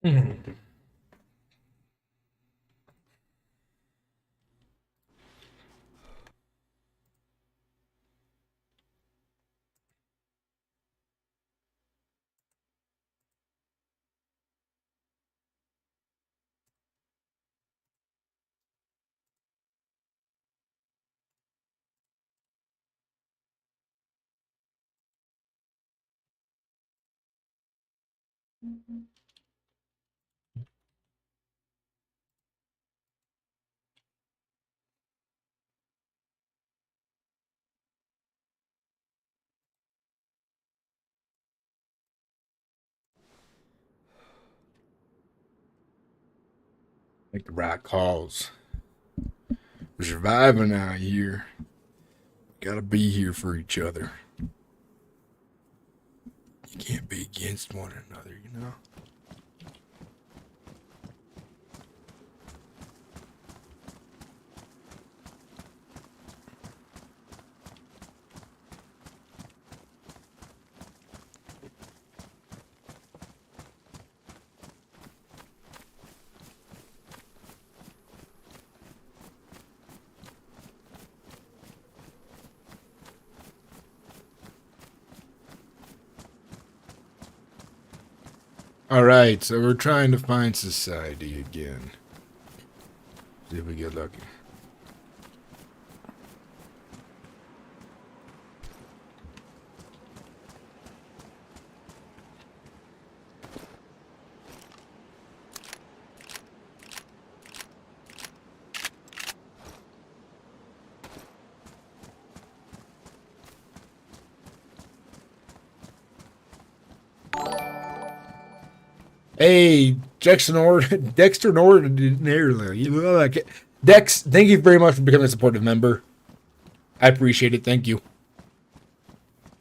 Mhm. Make the right calls. We're surviving out here. Gotta be here for each other. You can't be against one another, you know? Alright, so we're trying to find society again. See if we get lucky. Hey, Dexter Ordinarily. You look like it. Dex, thank you very much for becoming a supportive member. I appreciate it. Thank you.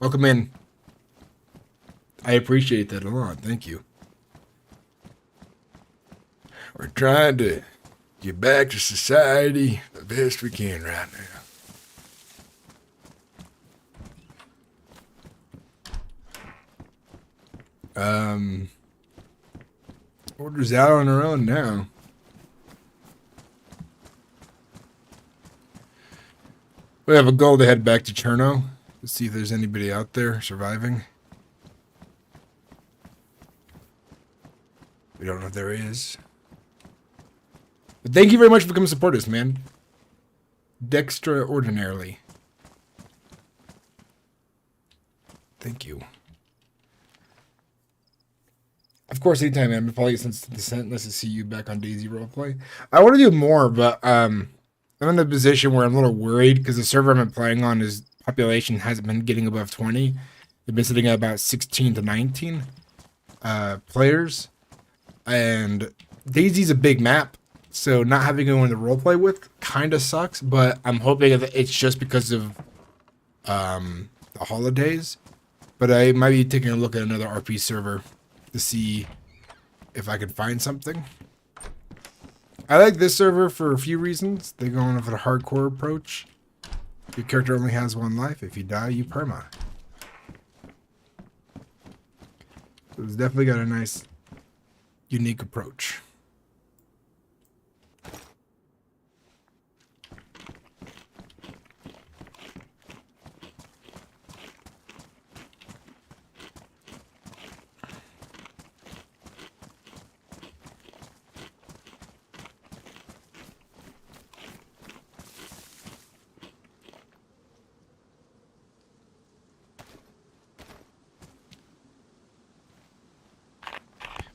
Welcome in. I appreciate that a lot. Thank you. We're trying to get back to society the best we can right now. Order's out on her own now. We have a goal to head back to Cherno to see if there's anybody out there surviving. We don't know if there is. But thank you very much for becoming supporters, man. Dextraordinarily. Thank you. Of course, anytime, man. Probably since the descent, nice to see you back on Daisy Roleplay. I want to do more, but I'm in a position where I'm a little worried because the server I'm playing on is population hasn't been getting above 20. They've been sitting at about 16 to 19 players, and Daisy's a big map, so not having anyone to roleplay with kind of sucks. But I'm hoping that it's just because of the holidays. But I might be taking a look at another RP server to see if I can find something. I like this server for a few reasons. They're going with a hardcore approach. Your character only has one life. If you die, you perma. So it's definitely got a nice, unique approach.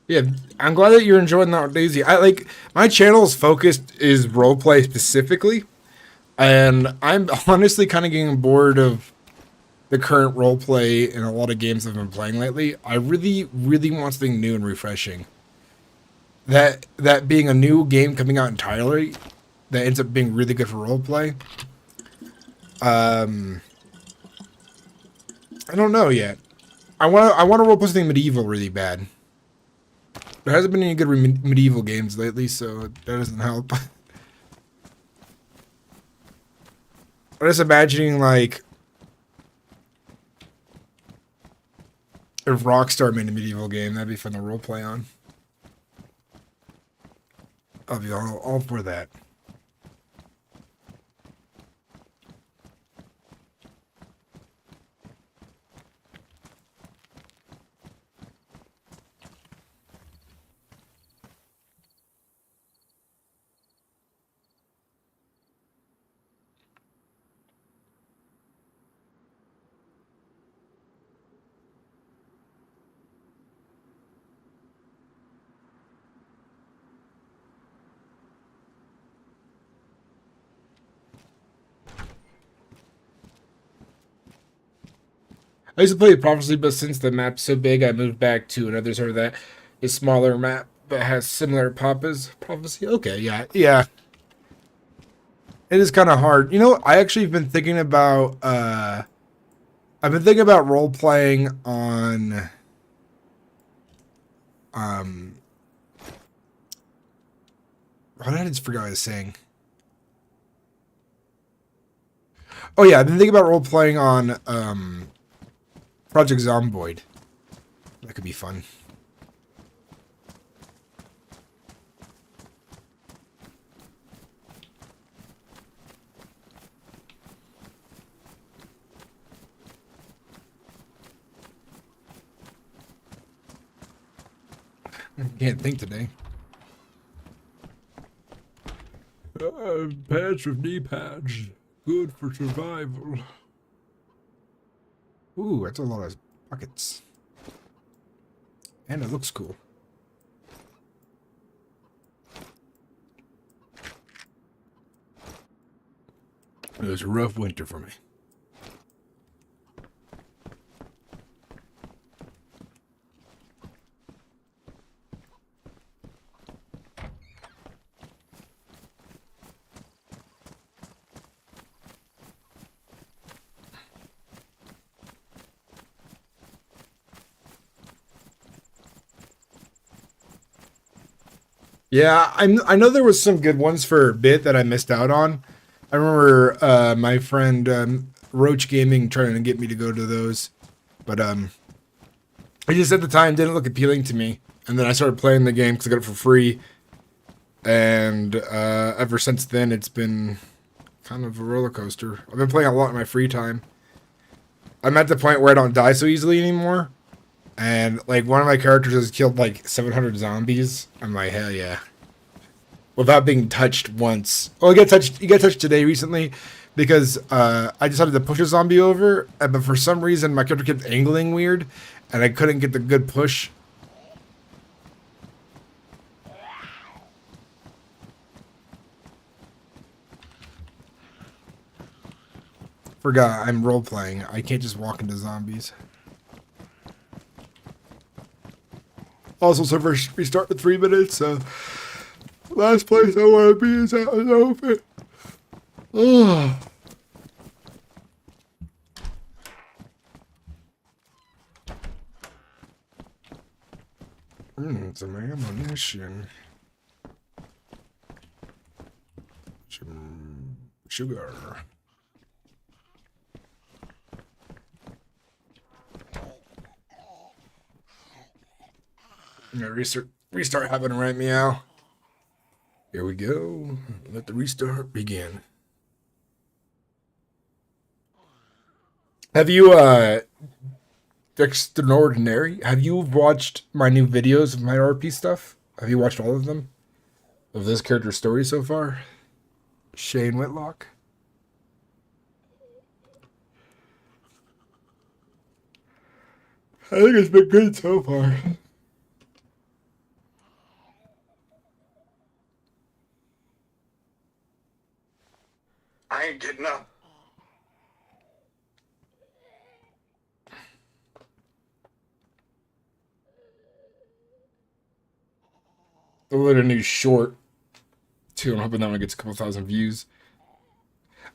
Yeah, I'm glad that you're enjoying that, Daisy. I like my channel's focused is roleplay specifically, and I'm honestly kind of getting bored of the current roleplay in a lot of games I've been playing lately. I really, really want something new and refreshing. That being a new game coming out entirely, that ends up being really good for roleplay. I don't know yet. I want to roleplay something medieval really bad. There hasn't been any good medieval games lately, so that doesn't help. I'm just imagining, like, if Rockstar made a medieval game, that'd be fun to roleplay on. I'll be all for that. I used to play Prophecy, but since the map's so big, I moved back to another server that is smaller map but has similar pop as Prophecy. Okay, yeah. It is kind of hard. You know, I actually have been thinking about role playing on what did I just forget what I was saying? Oh yeah, I've been thinking about role playing on Project Zomboid. That could be fun. I can't think today. Pads with knee pads. Good for survival. Ooh, that's a lot of buckets. And it looks cool. It was a rough winter for me. Yeah, I know there was some good ones for a bit that I missed out on. I remember my friend Roach Gaming trying to get me to go to those, but I just at the time didn't look appealing to me. And then I started playing the game because I got it for free, and ever since then it's been kind of a roller coaster. I've been playing a lot in my free time. I'm at the point where I don't die so easily anymore. And like one of my characters has killed like 700 zombies. I'm like, hell yeah. Without being touched once. Oh, I got touched. You got touched today recently because I decided to push a zombie over, but for some reason my character kept angling weird, and I couldn't get the good push. Forgot I'm role playing. I can't just walk into zombies. Also, server restart in 3 minutes, so last place I want to be is out in the open. Oh. Some ammunition. Some sugar. Restart happening right meow. Here we go. Let the restart begin. Have you Extraordinary? Have you watched my new videos of my RP stuff? Have you watched all of them? Of this character's story so far? Shane Whitlock? I think it's been good so far. I ain't getting up. I lit a new short too. I'm hoping that one gets a couple thousand views.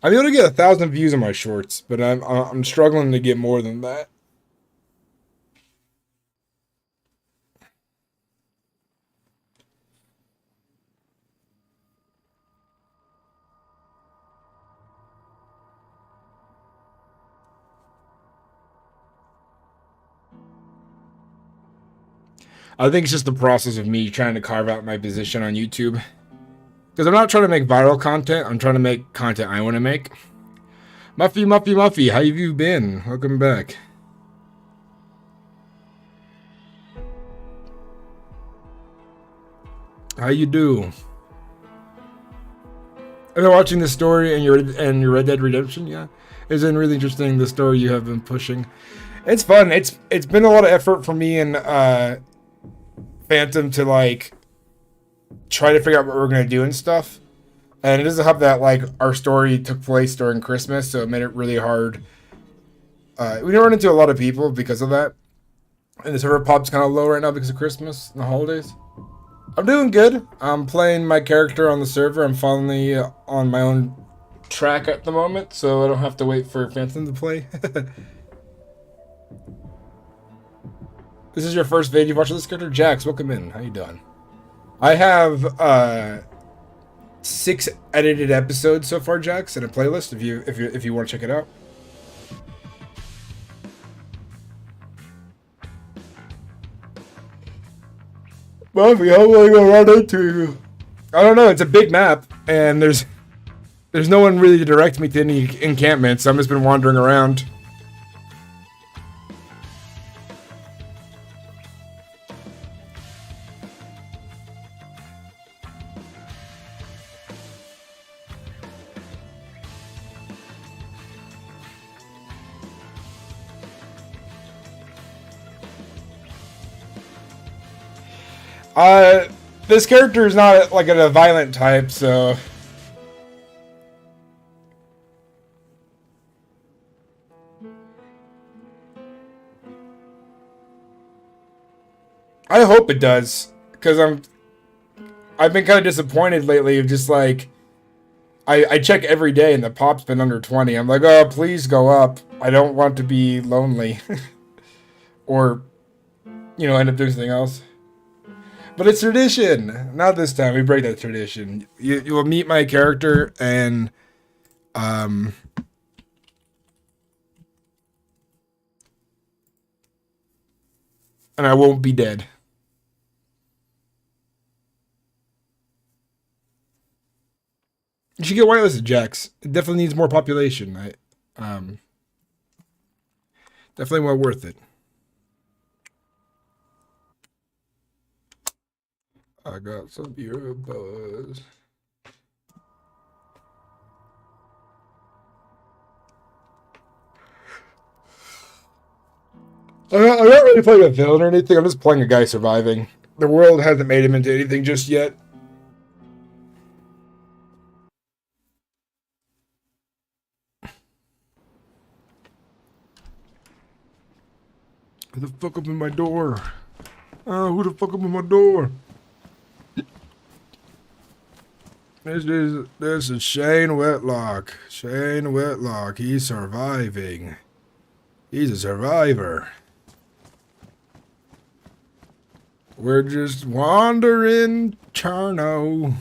I'm able to get 1,000 views on my shorts, but I'm struggling to get more than that. I think it's just the process of me trying to carve out my position on YouTube. I'm not trying to make viral content. I'm trying to make content I want to make. Muffy, how have you been? Welcome back. How you do? I've been watching this story and your Red Dead Redemption. Yeah, it's been really interesting. The story you have been pushing. It's fun. It's been a lot of effort for me and Phantom to like try to figure out what we're gonna do and stuff. And it doesn't help that like our story took place during Christmas, so it made it really hard. We didn't run into a lot of people because of that, and the server pop's kind of low right now because of Christmas and the holidays. I'm doing good. I'm playing my character on the server. I'm finally on my own track at the moment, so I don't have to wait for Phantom to play. This is your first video you've watched this character? Jax, welcome in. How you doing? I have 6 edited episodes so far, Jax, in a playlist if you want to check it out. Buffy, how am I gonna run into you? I don't know. It's a big map, and there's no one really to direct me to any encampments. So I've just been wandering around. This character is not like a violent type, so I hope it does, because I've been kind of disappointed lately. Of just like I check every day and the pop's been under 20. I'm like, oh, please go up. I don't want to be lonely, or end up doing something else. But it's tradition. Not this time. We break that tradition. You will meet my character and and I won't be dead. You should get whitelisted, Jax. It definitely needs more population. Definitely more worth it. I got some earbuds. I'm not really playing a villain or anything. I'm just playing a guy surviving. The world hasn't made him into anything just yet. Who the fuck opened my door? Who the fuck opened my door? This is Shane Whitlock. Shane Whitlock. He's surviving. He's a survivor. We're just wandering Charno.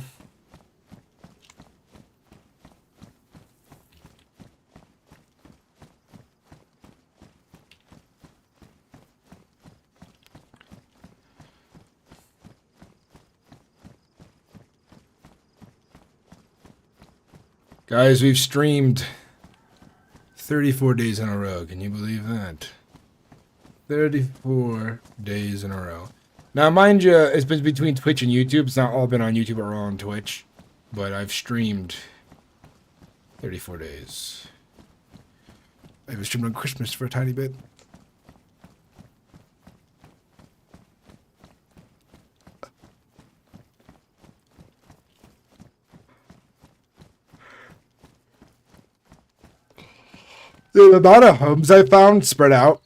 Guys, we've streamed 34 days in a row. Can you believe that? 34 days in a row. Now, mind you, it's been between Twitch and YouTube. It's not all been on YouTube or all on Twitch. But I've streamed 34 days. I was streamed on Christmas for a tiny bit. The amount of homes I found spread out.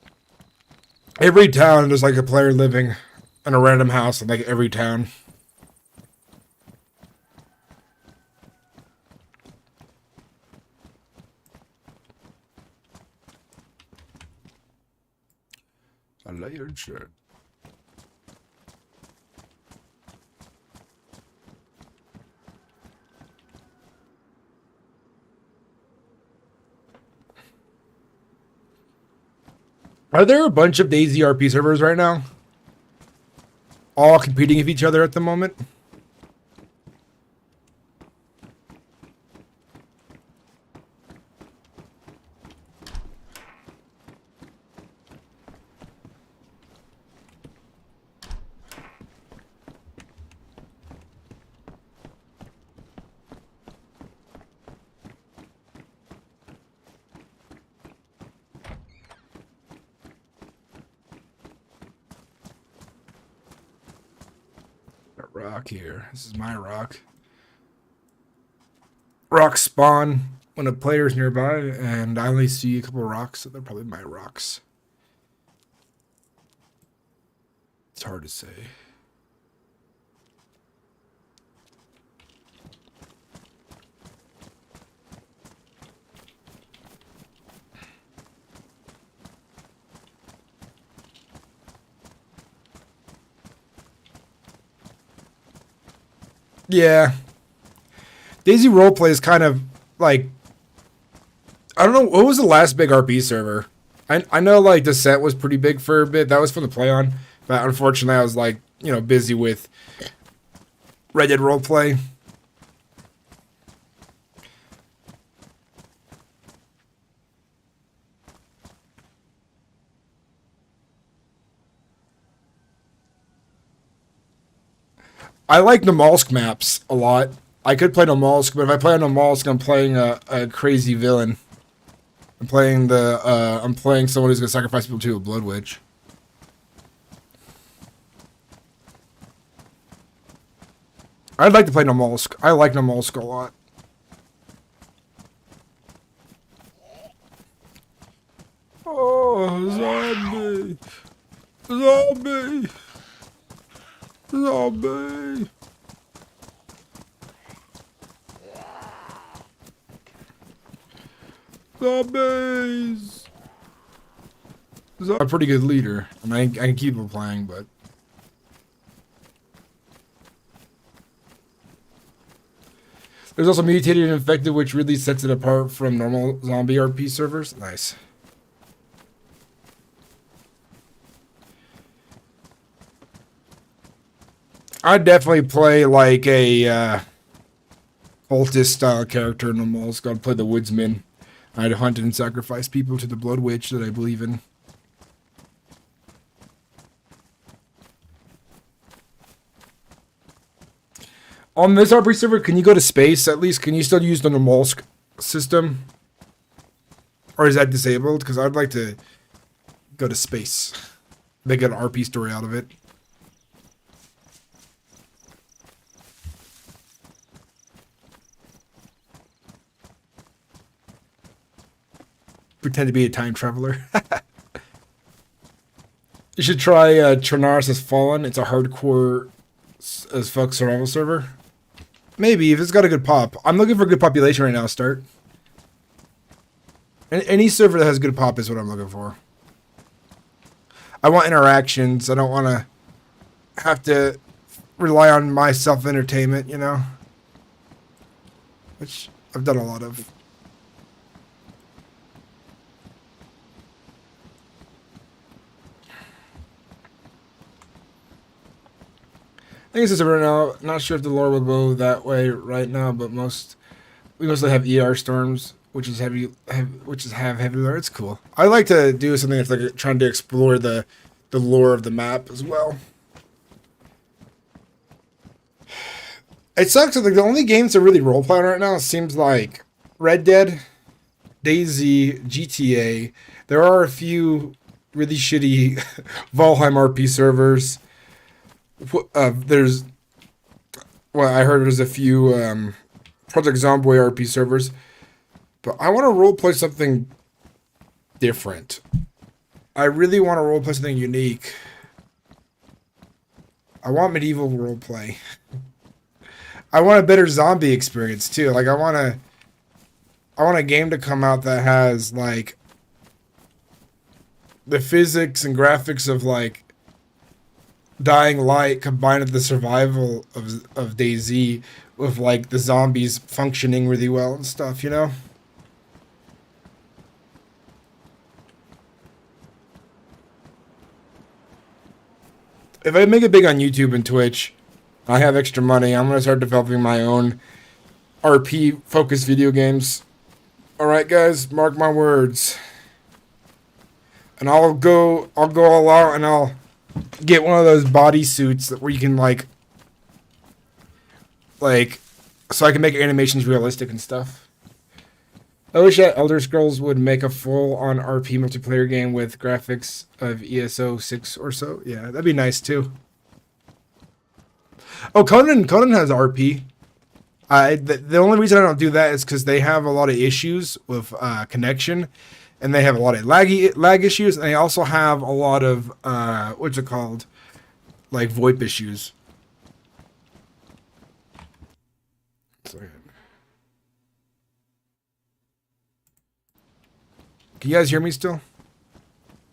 Every town, there's like a player living in a random house in like every town. A layered shirt. Are there a bunch of DayZ servers right now? All competing with each other at the moment? rock here. This is my rock. Rocks spawn when a player's nearby, and I only see a couple of rocks, so they're probably my rocks. It's hard to say. Yeah. DayZ roleplay is kind of like, I don't know, what was the last big RP server? I know like Descent was pretty big for a bit. That was fun to play on, but unfortunately I was like, you know, busy with Red Dead roleplay. I like Nomalsk maps a lot. I could play Nomalsk, but if I play on Nomalsk, I'm playing a crazy villain. I'm playing someone who's gonna sacrifice people to a blood witch. I'd like to play Nomalsk. I like Nomalsk a lot. Oh, zombie! Zombie! Zombie! Zombies! I'm a pretty good leader. I mean, I can keep them playing, but... There's also mutated and infected, which really sets it apart from normal zombie RP servers. Nice. I'd definitely play like a cultist style character in Nomalsk. I'd play the woodsman. I'd hunt and sacrifice people to the blood witch that I believe in. On this RP server, can you go to space at least? Can you still use the Nomalsk system? Or is that disabled? Because I'd like to go to space. Make an RP story out of it. Pretend to be a time traveler. You should try Trinaris Has Fallen. It's a hardcore as fuck survival server. Maybe, if it's got a good pop. I'm looking for a good population right now, start. Any server that has good pop is what I'm looking for. I want interactions. I don't want to have to rely on my self-entertainment, you know? Which I've done a lot of. I think it's just right now. Not sure if the lore will go that way right now, but we mostly have ER storms, which is have heavy lore. It's cool. I like to do something that's like trying to explore the lore of the map as well. It sucks that like, the only games that really roleplay right now seems like Red Dead, DayZ, GTA. There are a few really shitty Valheim RP servers. There's, well, I heard there's a few Project Zomboid RP servers, but I want to roleplay something different. I really want to roleplay something unique. I want medieval roleplay. I want a better zombie experience too. Like I want a game to come out that has like the physics and graphics of like Dying Light combined with the survival of DayZ with like the zombies functioning really well and stuff, you know? If I make it big on YouTube and Twitch, I have extra money, I'm gonna start developing my own RP focused video games. Alright guys, mark my words. And I'll go all out and I'll get one of those body suits where you can like so I can make animations realistic and stuff. I wish that Elder Scrolls would make a full-on RP multiplayer game with graphics of ESO 6 or so. Yeah, that'd be nice too. Oh, Conan has RP. The only reason I don't do that is because they have a lot of issues with connection, and they have a lot of lag issues, and they also have a lot of what's it called, like VoIP issues. Can you guys hear me still?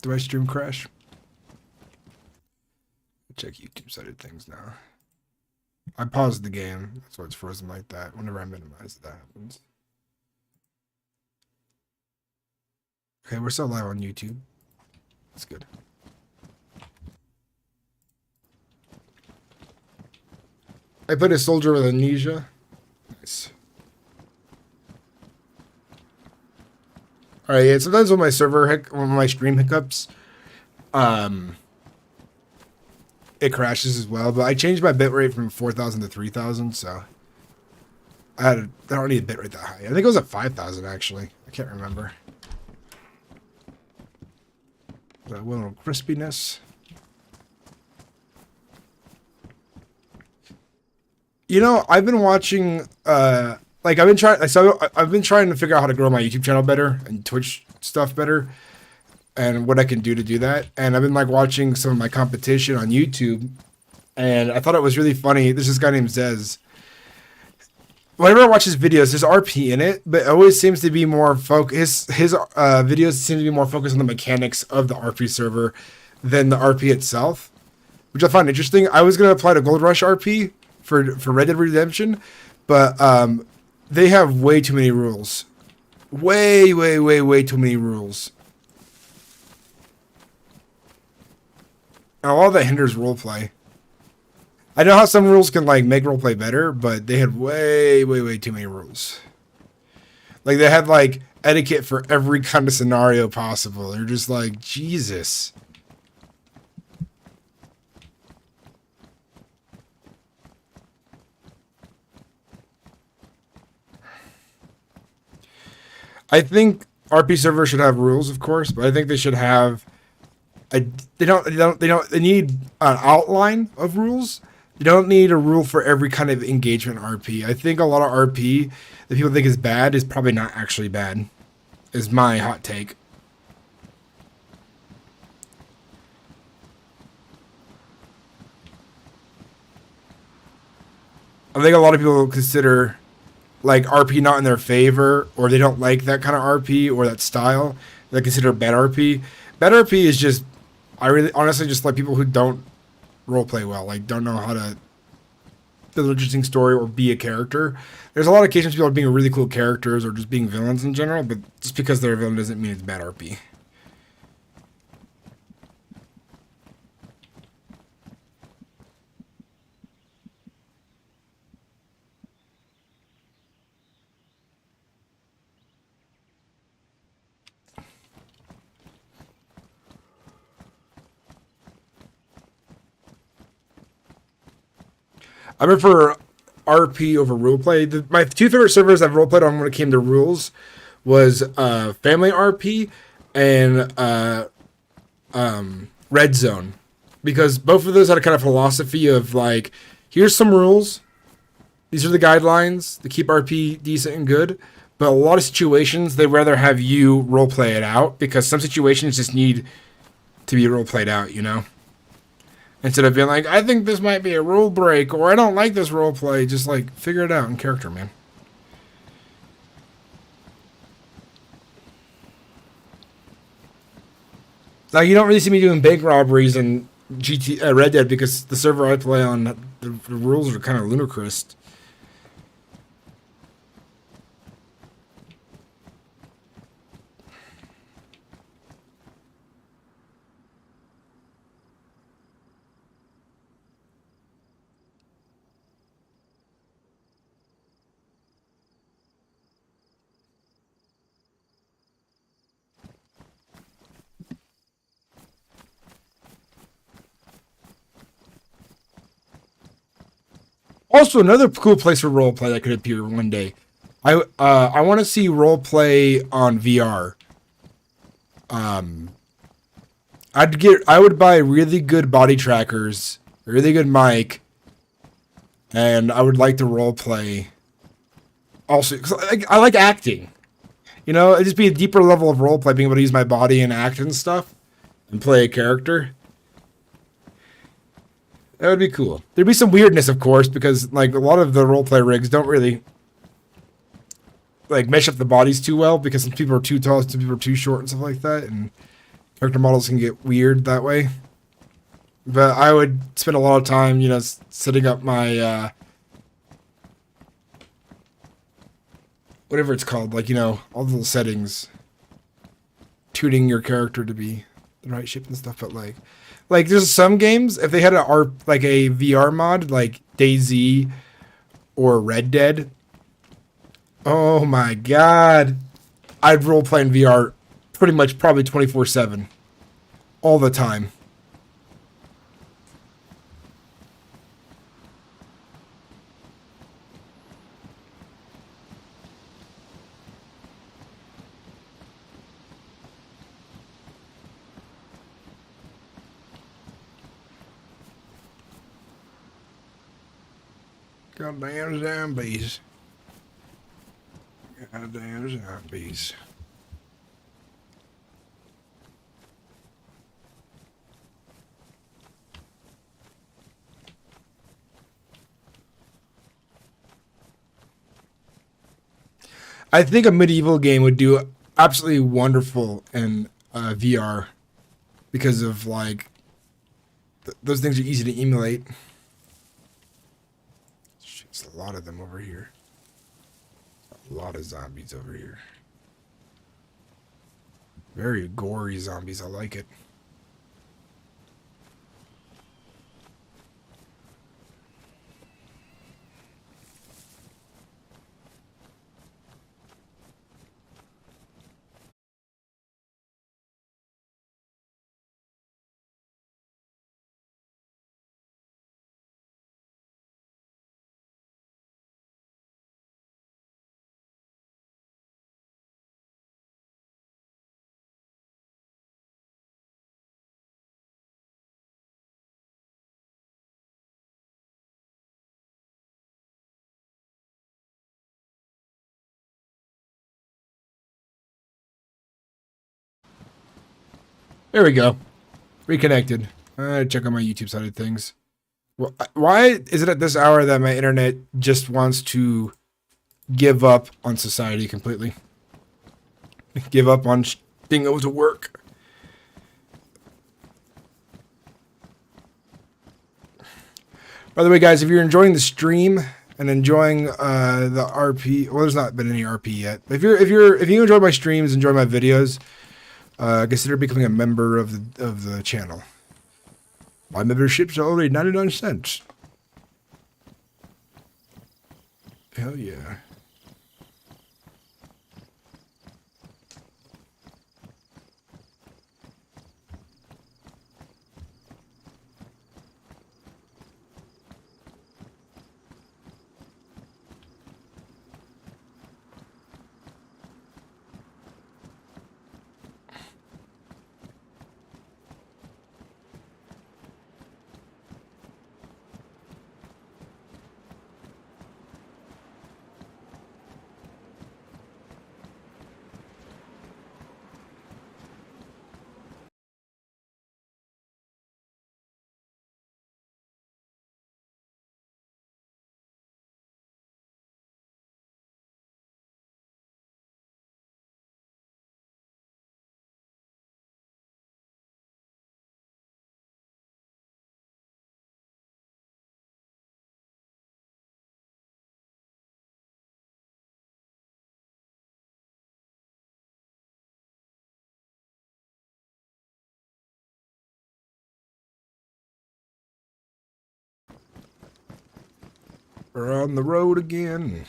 Do my stream crash? Check YouTube side of things now. I paused the game. That's why it's frozen like that. Whenever I minimize it, that happens. Okay, we're still live on YouTube. That's good. I played a soldier with amnesia. Nice. Alright, yeah, sometimes when my when my stream hiccups, it crashes as well, but I changed my bitrate from 4,000 to 3,000, so I don't need a bitrate that high. I think it was at 5,000 actually. I can't remember. A little crispiness. You know, I've been watching like I've been trying to figure out how to grow my YouTube channel better and Twitch stuff better, and what I can do to do that. And I've been like watching some of my competition on YouTube, and I thought it was really funny. There's this guy named Zez. Whenever I watch his videos, there's RP in it, but it always seems to be more his videos seem to be more focused on the mechanics of the RP server than the RP itself, which I find interesting. I was gonna apply to Gold Rush RP for Red Dead Redemption, but they have way too many rules. Way too many rules. And a lot of that hinders roleplay. I know how some rules can like make roleplay better, but they had way too many rules. Like they had like etiquette for every kind of scenario possible. They're just like, Jesus. I think RP servers should have rules, of course, but I think they should have they need an outline of rules. You don't need a rule for every kind of engagement RP. I think a lot of RP that people think is bad is probably not actually bad, is my hot take. I think a lot of people consider like RP not in their favor, or they don't like that kind of RP or that style. They consider bad RP. Bad RP is just, I really honestly just like people who don't roleplay well, like don't know how to build an interesting story or be a character. There's a lot of occasions people are being really cool characters or just being villains in general, but just because they're a villain doesn't mean it's bad RP. I prefer RP over roleplay. My two favorite servers I've roleplayed on when it came to rules was Family RP and Red Zone, because both of those had a kind of philosophy of like, here's some rules, these are the guidelines to keep RP decent and good. But a lot of situations they'd rather have you roleplay it out, because some situations just need to be roleplayed out, you know. Instead of being like, I think this might be a rule break, or I don't like this role play, just like figure it out in character, man. Now you don't really see me doing bank robberies in Red Dead, because the server I play on, the rules are kind of ludicrous. Also, another cool place for roleplay that could appear one day. I want to see roleplay on VR. I would buy really good body trackers, a really good mic, and I would like to role play. Also, 'cause I like acting. You know, it'd just be a deeper level of role play, being able to use my body and act and stuff, and play a character. That would be cool. There'd be some weirdness, of course, because like a lot of the roleplay rigs don't really like mesh up the bodies too well, because some people are too tall, some people are too short, and stuff like that, and character models can get weird that way. But I would spend a lot of time, you know, setting up my whatever it's called, like, you know, all the little settings, tuning your character to be the right shape and stuff. But like there's some games, if they had like a VR mod like DayZ or Red Dead, oh my god, I'd role play in VR pretty much probably 24/7 all the time. Goddamn zombies. Goddamn zombies. I think a medieval game would do absolutely wonderful in VR because of like those things are easy to emulate. Shit's a lot of them over here. A lot of zombies over here. Very gory zombies. I like it. There we go. Reconnected. Check on my YouTube side of things. Well, why is it at this hour that my internet just wants to give up on society completely? Give up on being able to work? By the way, guys, if you're enjoying the stream and enjoying the RP, well, there's not been any RP yet. If you enjoy my streams, enjoy my videos, consider becoming a member of the channel. My membership's only 99 cents. Hell yeah. We're on the road again.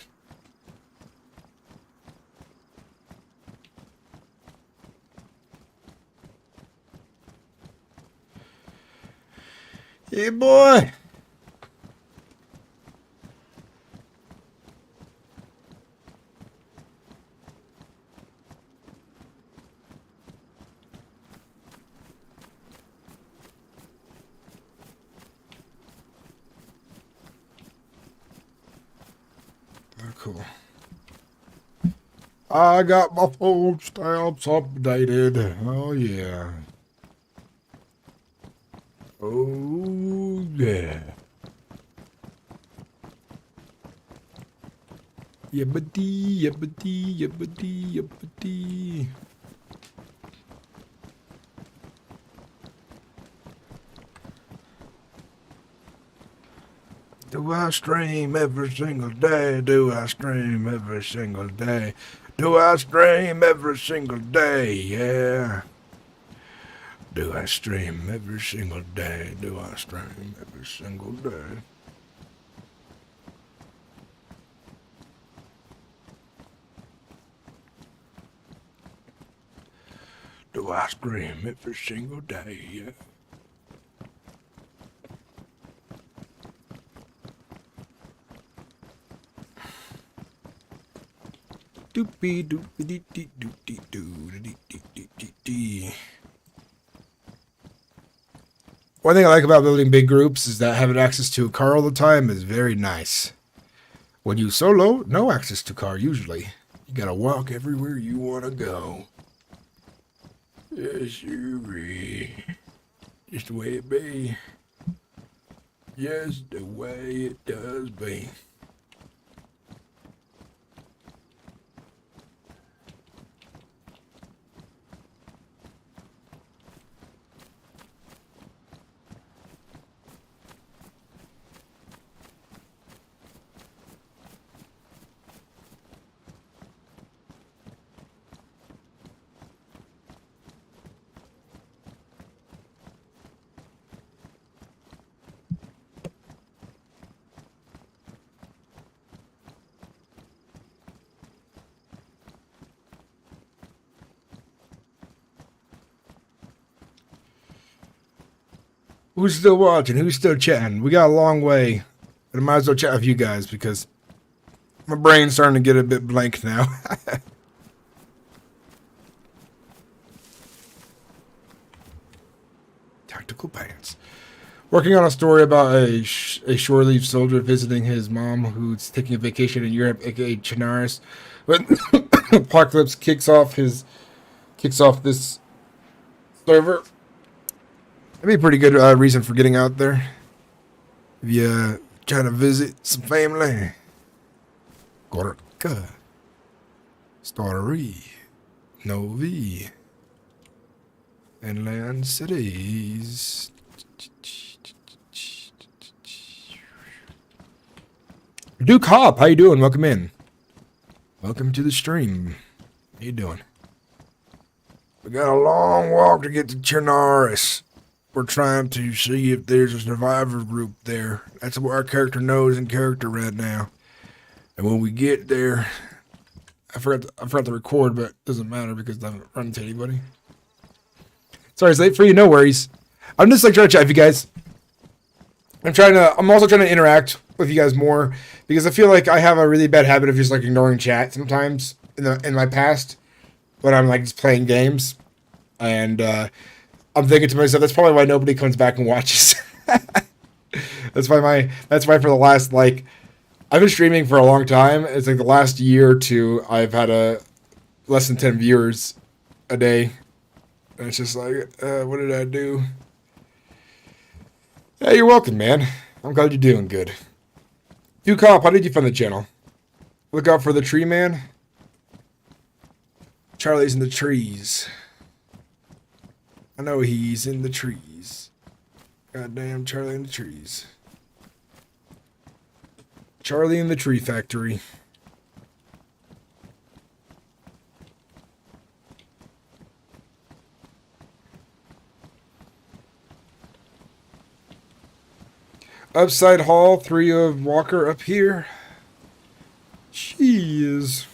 Hey, boy. cool. I got my phone stamps updated. Oh, yeah. Oh, yeah. Yibbity, yibbity, yibbity, yibbity. Do I stream every single day? Do I stream every single day? Do I stream every single day? Yeah. Do I stream every single day? Do I stream every single day? Do I stream every single day? Yeah. Doopy doopy dee dee doo dee doo dee dee dee dee dee. One thing I like about building big groups is that having access to a car all the time is very nice. When you solo, no access to car usually. You gotta walk everywhere you wanna go. Yes, you be. Just the way it be. Yes, the way it does be. Who's still watching? Who's still chatting? We got a long way. But I might as well chat with you guys because my brain's starting to get a bit blank now. Tactical pants. Working on a story about a shore leave soldier visiting his mom who's taking a vacation in Europe, aka Chinaris. But Apocalypse kicks off this server. That'd be a pretty good reason for getting out there. If you trying to visit some family. Gorka. Story. Novi. Inland cities. Duke Hop, how you doing? Welcome in. Welcome to the stream. How you doing? We got a long walk to get to Chinaris. We're trying to see if there's a survivor group there. That's what our character knows in character right now. And when we get there, I forgot to record, but it doesn't matter because I haven't run into anybody. Sorry, it's late for you. No worries. I'm just like trying to chat with you guys. I'm also trying to interact with you guys more because I feel like I have a really bad habit of just like ignoring chat sometimes in my past when I'm like just playing games, and I'm thinking to myself, that's probably why nobody comes back and watches. That's why for the last, like, I've been streaming for a long time. It's like the last year or two, I've had less than 10 viewers a day. And it's just like, what did I do? Yeah, you're welcome, man. I'm glad you're doing good. Duke Cop, how did you find the channel? Look out for the tree man. Charlie's in the trees. I know he's in the trees. Goddamn Charlie in the trees. Charlie in the tree factory. Upside Hall, 3 of Walker up here. Jeez.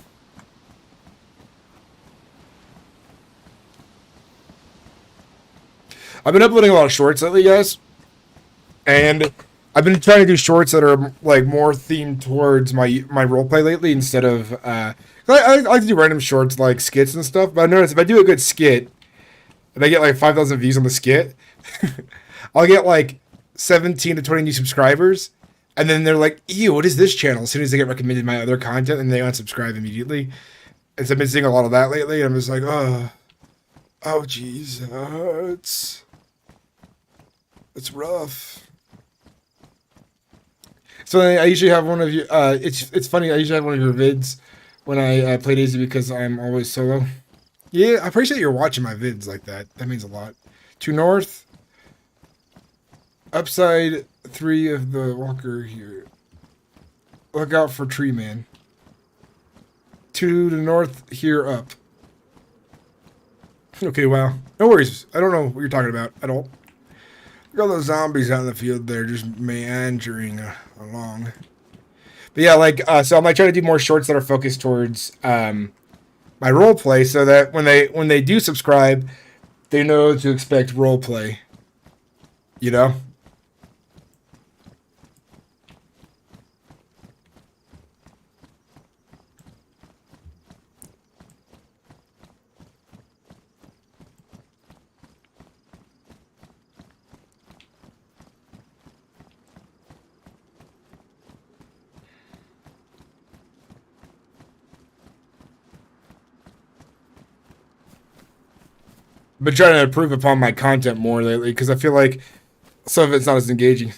I've been uploading a lot of shorts lately, guys. And I've been trying to do shorts that are like more themed towards my roleplay lately instead of I like to do random shorts like skits and stuff, but I noticed if I do a good skit and I get like 5,000 views on the skit, I'll get like 17 to 20 new subscribers. And then they're like, ew, what is this channel? As soon as they get recommended my other content, and they unsubscribe immediately. And so I've been seeing a lot of that lately. And I'm just like, oh, geez, it's rough. So I usually have one of you. It's funny. I usually have one of your vids when I play Daisy because I'm always solo. Yeah, I appreciate you're watching my vids like that. That means a lot. To north, upside 3 of the walker here. Look out for tree man. To the north here up. Okay, wow. No worries. I don't know what you're talking about at all. Look at all those zombies out in the field there just meandering along. But yeah, like, so I'm like trying to do more shorts that are focused towards my role play so that when they do subscribe, they know to expect role play. You know? Been trying to improve upon my content more lately because I feel like some of it's not as engaging.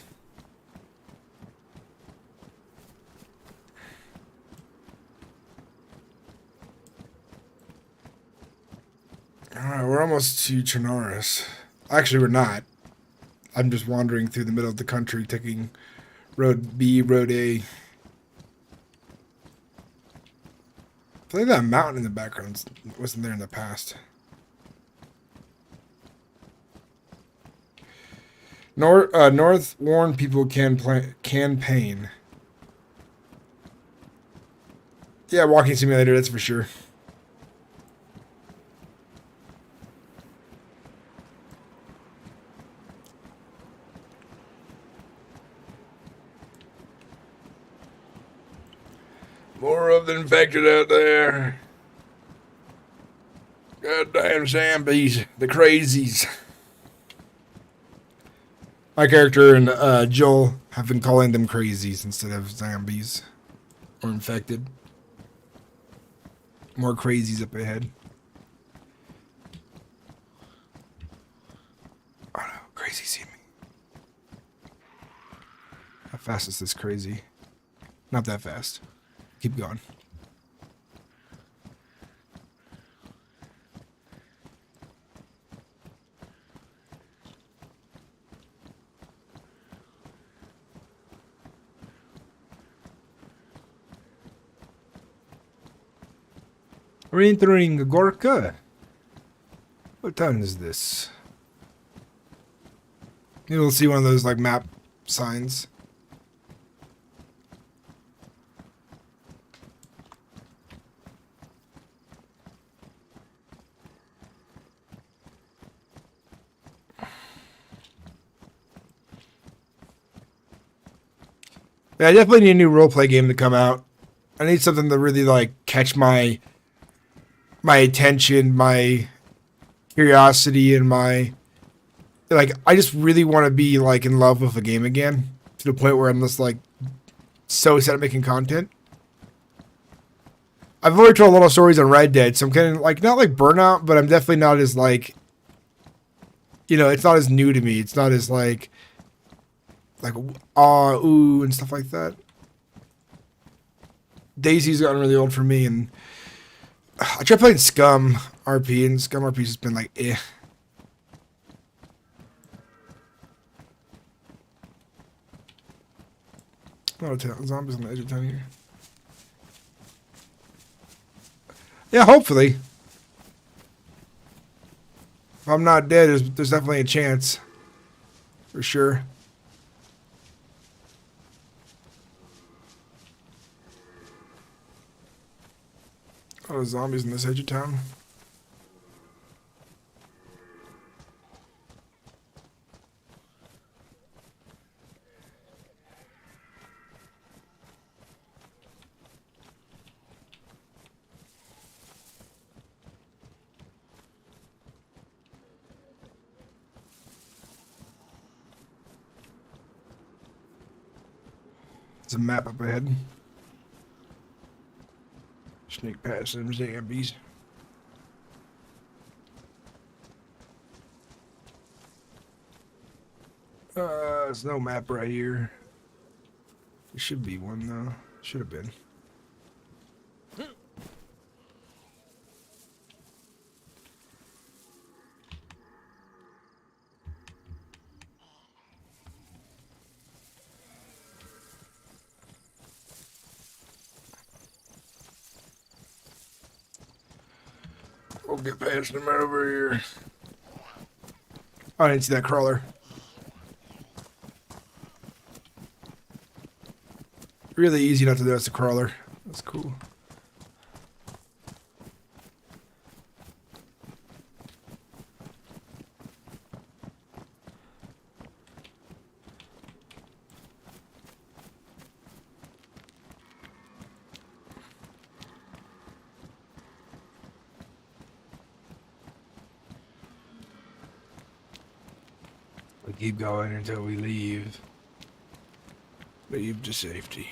Alright, we're almost to Chernarus. Actually, we're not. I'm just wandering through the middle of the country, taking Road B, Road A. I think that mountain in the background wasn't there in the past. North warn people campaign. Yeah, walking simulator, that's for sure. More of the infected out there. Goddamn zombies, the crazies. My character and Joel have been calling them crazies instead of zombies or infected. More crazies up ahead. Oh no, crazy see me. How fast is this crazy? Not that fast. Keep going. We're entering Gorka. What town is this? You'll see one of those like map signs. Yeah, I definitely need a new roleplay game to come out. I need something to really like catch my attention, my curiosity, and my like. I just really want to be like in love with a game again to the point where I'm just like so set at making content. I've already told a lot of stories on Red Dead, so I'm kind of like not like burnout, but I'm definitely not as like, you know, it's not as new to me. It's not as like ooh and stuff like that. Daisy's gotten really old for me, and I tried playing Scum RP, and Scum RP's just been like, eh. Oh, zombies on the edge of town here. Yeah, hopefully. If I'm not dead, there's definitely a chance. For sure. Oh, zombies in this edge of town. There's a map up ahead. Sneak past them zombies. There's no map right here. There should be one though. Should have been. We'll get past them right over here. Oh, I didn't see that crawler. Really easy not to notice the crawler. That's cool. We keep going until we leave. Leave to safety.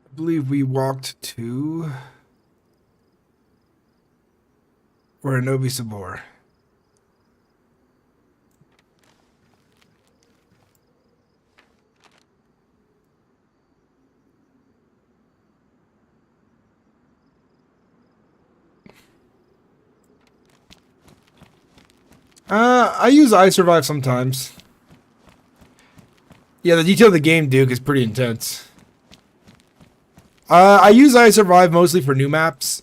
I believe we walked to where Novi Sabor. I use iSurvive sometimes. Yeah, the detail of the game, Duke, is pretty intense. I use iSurvive mostly for new maps.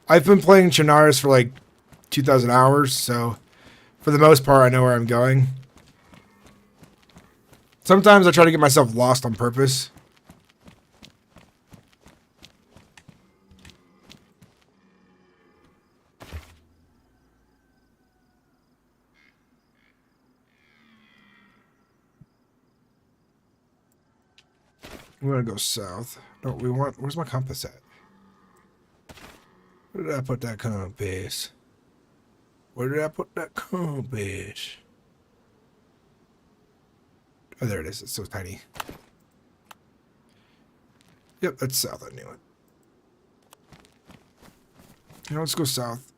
I've been playing Chernarus for like 2,000 hours, so for the most part, I know where I'm going. Sometimes I try to get myself lost on purpose. We're gonna go south. No, we want. Where's my compass at? Where did I put that compass? Where did I put that compass? Oh, there it is. It's so tiny. Yep, that's south. I knew it. Now let's go south.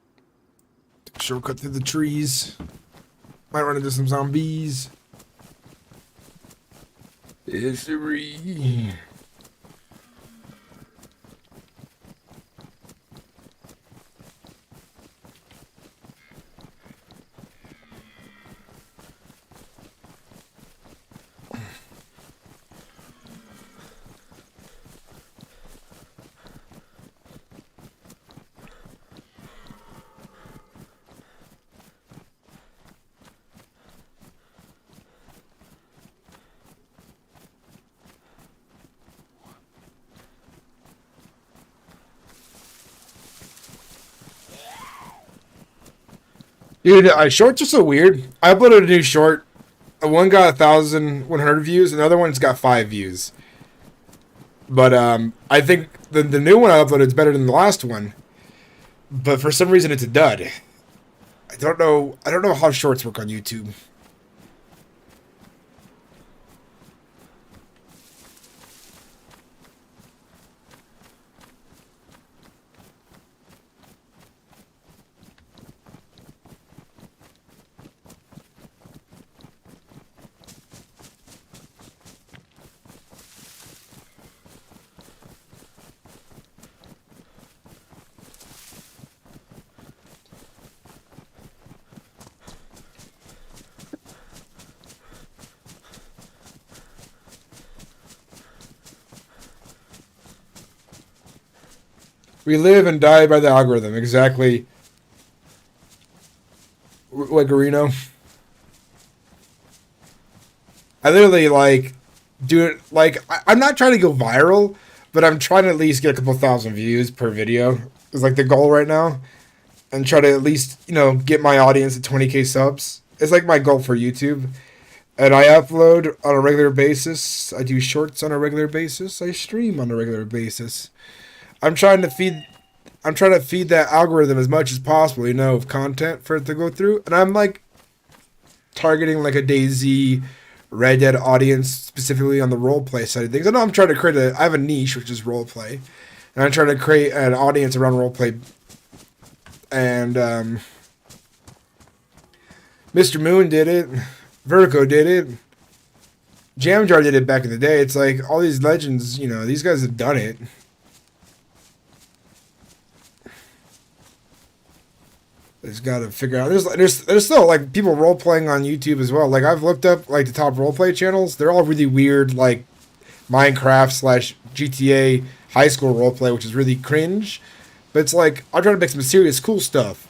Shortcut through the trees. Might run into some zombies. History. Dude, shorts are so weird. I uploaded a new short. One got 1,100 views, and the other one's got 5 views. But I think the new one I uploaded is better than the last one. But for some reason, it's a dud. I don't know how shorts work on YouTube. We live and die by the algorithm, exactly like Garino. I literally do it I'm not trying to go viral, but I'm trying to at least get a couple thousand views per video. Is like the goal right now, and try to at least get my audience at 20K subs. It's like my goal for YouTube. And I upload on a regular basis. I do shorts on a regular basis. I stream on a regular basis. I'm trying to feed that algorithm as much as possible, you know, of content for it to go through. And I'm like targeting like a DayZ, Red Dead audience specifically on the roleplay side of things. I know I'm trying to create I have a niche which is roleplay, and I'm trying to create an audience around roleplay. And Mr. Moon did it, Vertigo did it, Jamjar did it back in the day. It's like all these legends, you know, these guys have done it. Just got to figure out. There's still like people role playing on YouTube as well. Like I've looked up like the top roleplay channels. They're all really weird, like Minecraft / GTA high school roleplay, which is really cringe. But it's like I'm trying to make some serious cool stuff.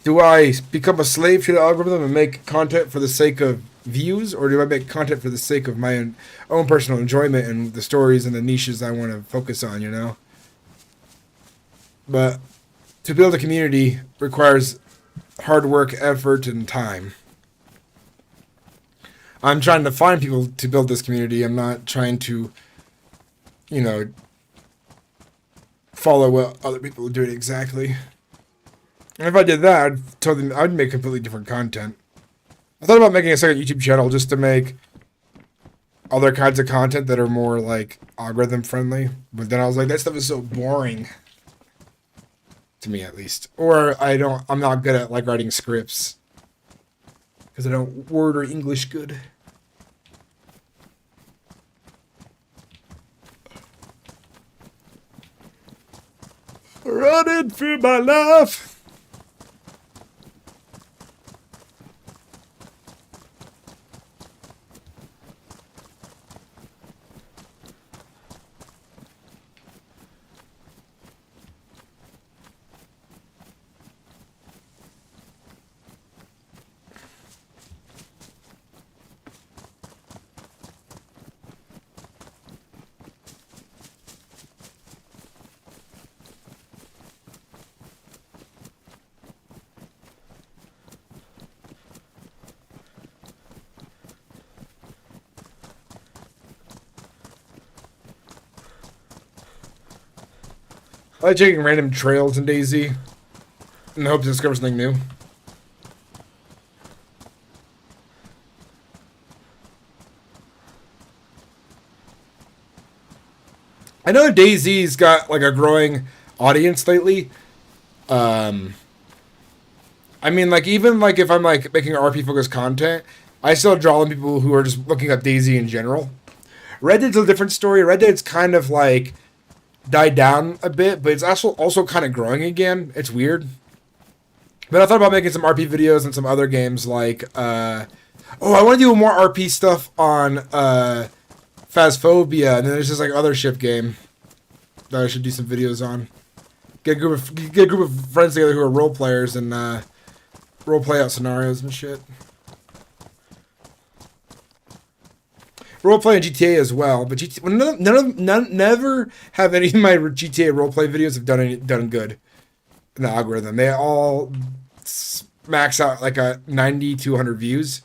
Do I become a slave to the algorithm and make content for the sake of views, or do I make content for the sake of my own personal enjoyment and the stories and the niches I want to focus on? You know. But to build a community requires hard work, effort, and time. I'm trying to find people to build this community. I'm not trying to, you know, follow what other people are doing exactly. And if I did that, I'd make completely different content. I thought about making a second YouTube channel just to make other kinds of content that are more like algorithm friendly. But then I was like, that stuff is so boring. To me, at least. Or I'm not good at like writing scripts. Because I don't word or English good. Running for my life. I like taking random trails in DayZ in the hope to discover something new. I know DayZ's got like a growing audience lately. I mean, like even like if I'm like making RP focused content, I still draw in people who are just looking up DayZ in general. Red Dead's a different story. Red Dead's kind of like died down a bit, but it's also kind of growing again. It's weird. But I thought about making some RP videos and some other games like I want to do more RP stuff on Phasphobia, and then there's just like other ship game that I should do some videos on. Get a group of friends together who are role players and role play out scenarios and shit. Roleplay in GTA as well, but never have any of my GTA roleplay videos have done good in the algorithm. They all max out like a 90 to 100 views.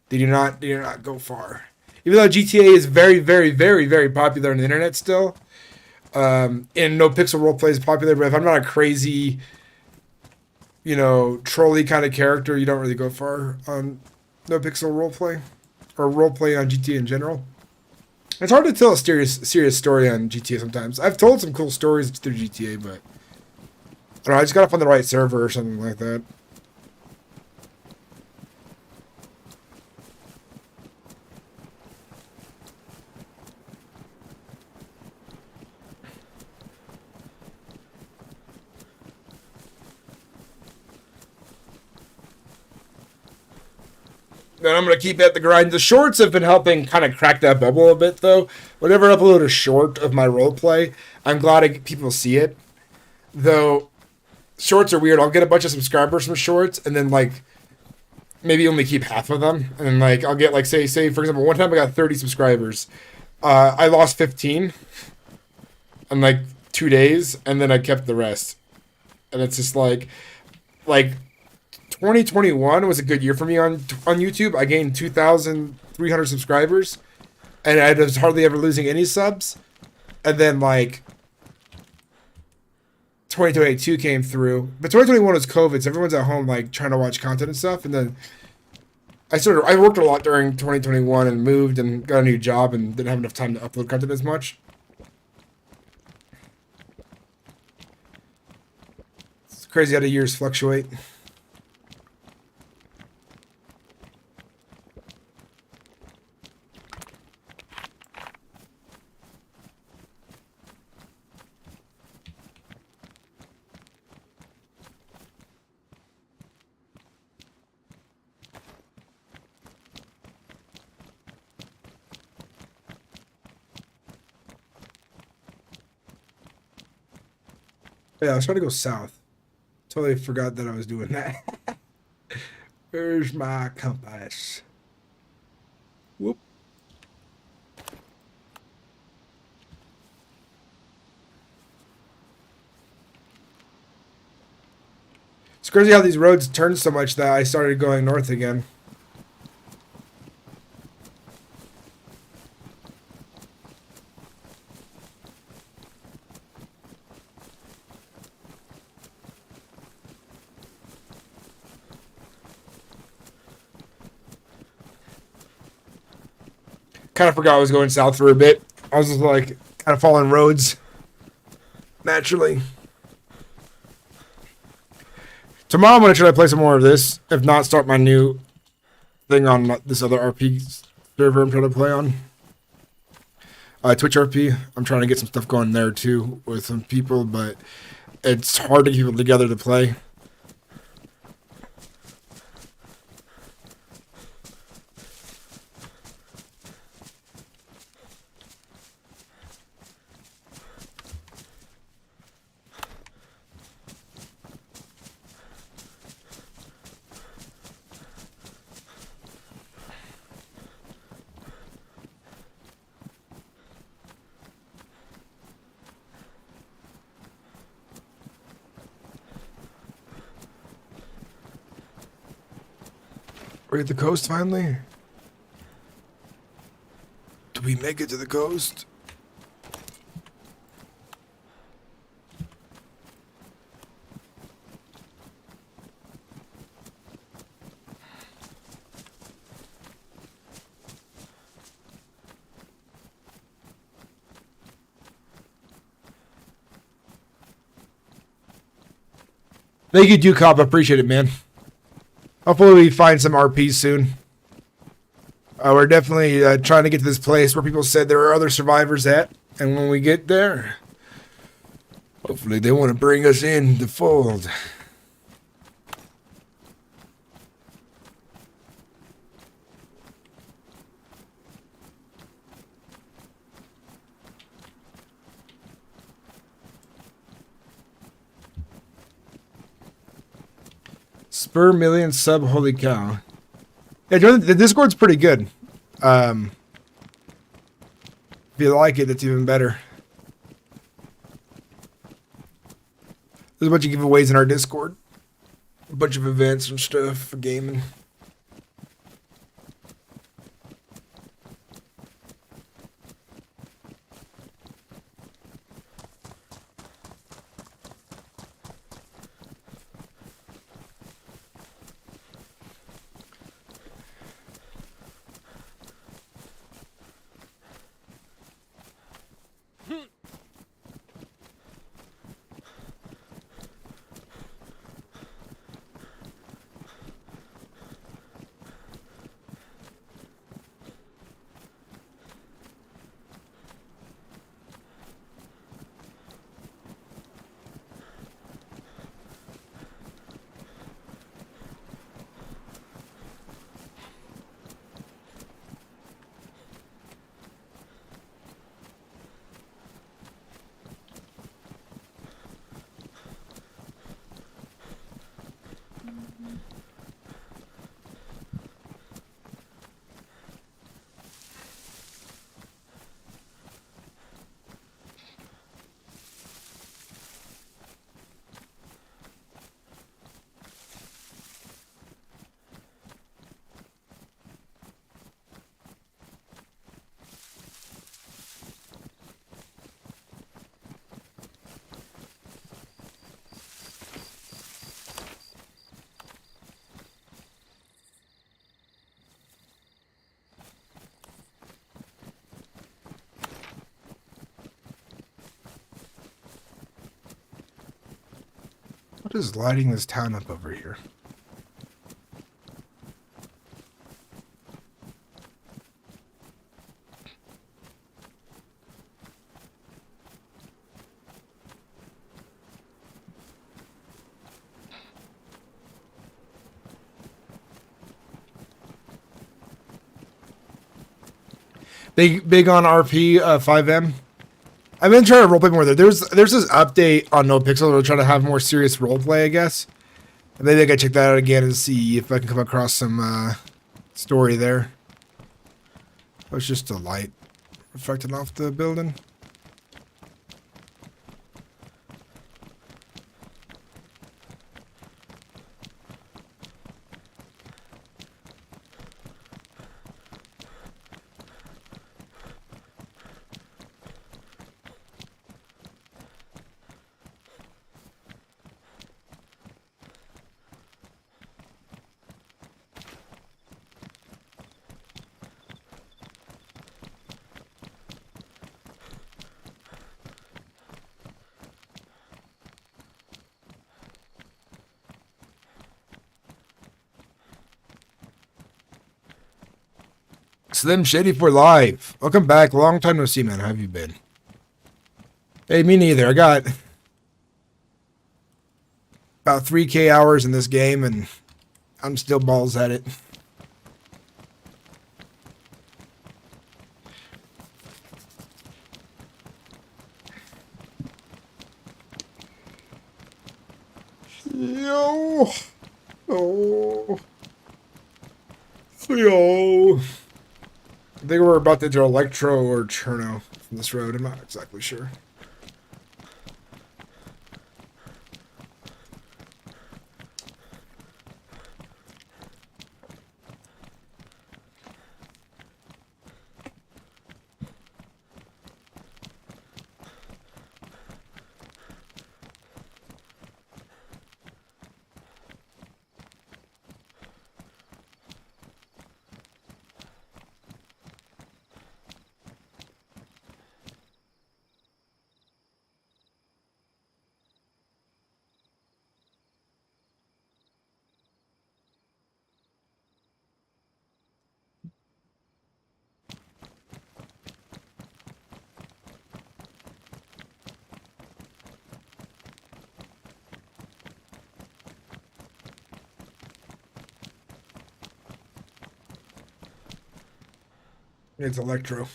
They do not go far. Even though GTA is very, very, very, very popular on the internet still, and No Pixel Roleplay is popular, but if I'm not a crazy, you know, trolly kind of character, you don't really go far on No Pixel Roleplay. Or roleplay on GTA in general. It's hard to tell a serious story on GTA sometimes. I've told some cool stories through GTA, but I don't know, I just gotta find the right server or something like that. And I'm going to keep at the grind. The shorts have been helping kind of crack that bubble a bit, though. Whenever I upload a short of my roleplay, I'm glad people see it. Though, shorts are weird. I'll get a bunch of subscribers from shorts, and then, like, maybe only keep half of them. And then, like, I'll get, like, say, for example, one time I got 30 subscribers. I lost 15 in, like, 2 days, and then I kept the rest. And it's just, like 2021 was a good year for me on YouTube. I gained 2,300 subscribers, and I was hardly ever losing any subs. And then like 2022 came through, but 2021 was COVID, so everyone's at home like trying to watch content and stuff. And then I worked a lot during 2021 and moved and got a new job and didn't have enough time to upload content as much. It's crazy how the years fluctuate. Yeah, I was trying to go south. Totally forgot that I was doing that. Where's my compass? Whoop. It's crazy how these roads turn so much that I started going north again. Kind of forgot I was going south for a bit. I was just like kind of following roads naturally. Tomorrow I'm going to try to play some more of this. If not, start my new thing on this other RP server I'm trying to play on. Twitch RP. I'm trying to get some stuff going there too with some people, but it's hard to get people together to play. We're at the coast finally. Do we make it to the coast? Thank you, Dukop. I appreciate it, man. Hopefully we find some RPs soon. We're definitely trying to get to this place where people said there are other survivors at. And when we get there, hopefully they want to bring us in the fold. Spur million sub, holy cow. Yeah, the Discord's pretty good. If you like it, that's even better. There's a bunch of giveaways in our Discord. A bunch of events and stuff for gaming. is lighting this town up over here? Big on RP 5M. I've been trying to roleplay more there. There's this update on NoPixel. We're trying to have more serious roleplay, I guess. Maybe I gotta check that out again and see if I can come across some story there. Oh, it's just a light reflecting off the building. Slim Shady for live. Welcome back. Long time no see, man. How have you been? Hey, me neither. I got about 3K hours in this game, and I'm still balls at it. Yo. Oh. Yo. I think we're about to do Electro or Cherno from this road. I'm not exactly sure. It's Electro.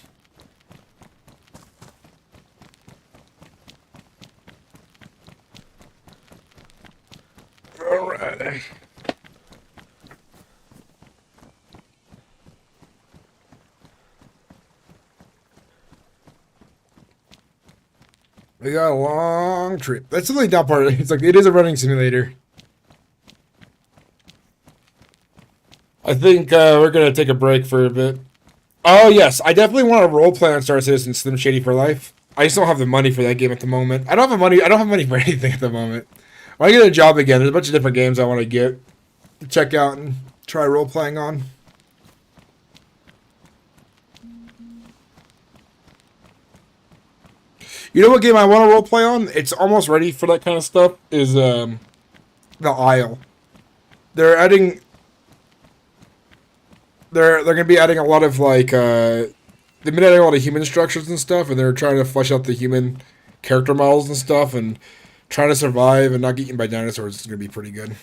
All right. We got a long trip. That's the only down part. It's like it is a running simulator. I think we're gonna take a break for a bit. Oh yes, I definitely want to roleplay on Star Citizen Slim Shady for Life. I just don't have the money for that game at the moment. I don't have money. I don't have money for anything at the moment. When I get a job again, there's a bunch of different games I want to get, check out, and try role playing on. You know what game I want to role play on? It's almost ready for that kind of stuff. Is The Isle. They're adding. They're gonna be adding a lot of like they've been adding a lot of human structures and stuff, and they're trying to flesh out the human character models and stuff, and trying to survive and not get eaten by dinosaurs is gonna be pretty good.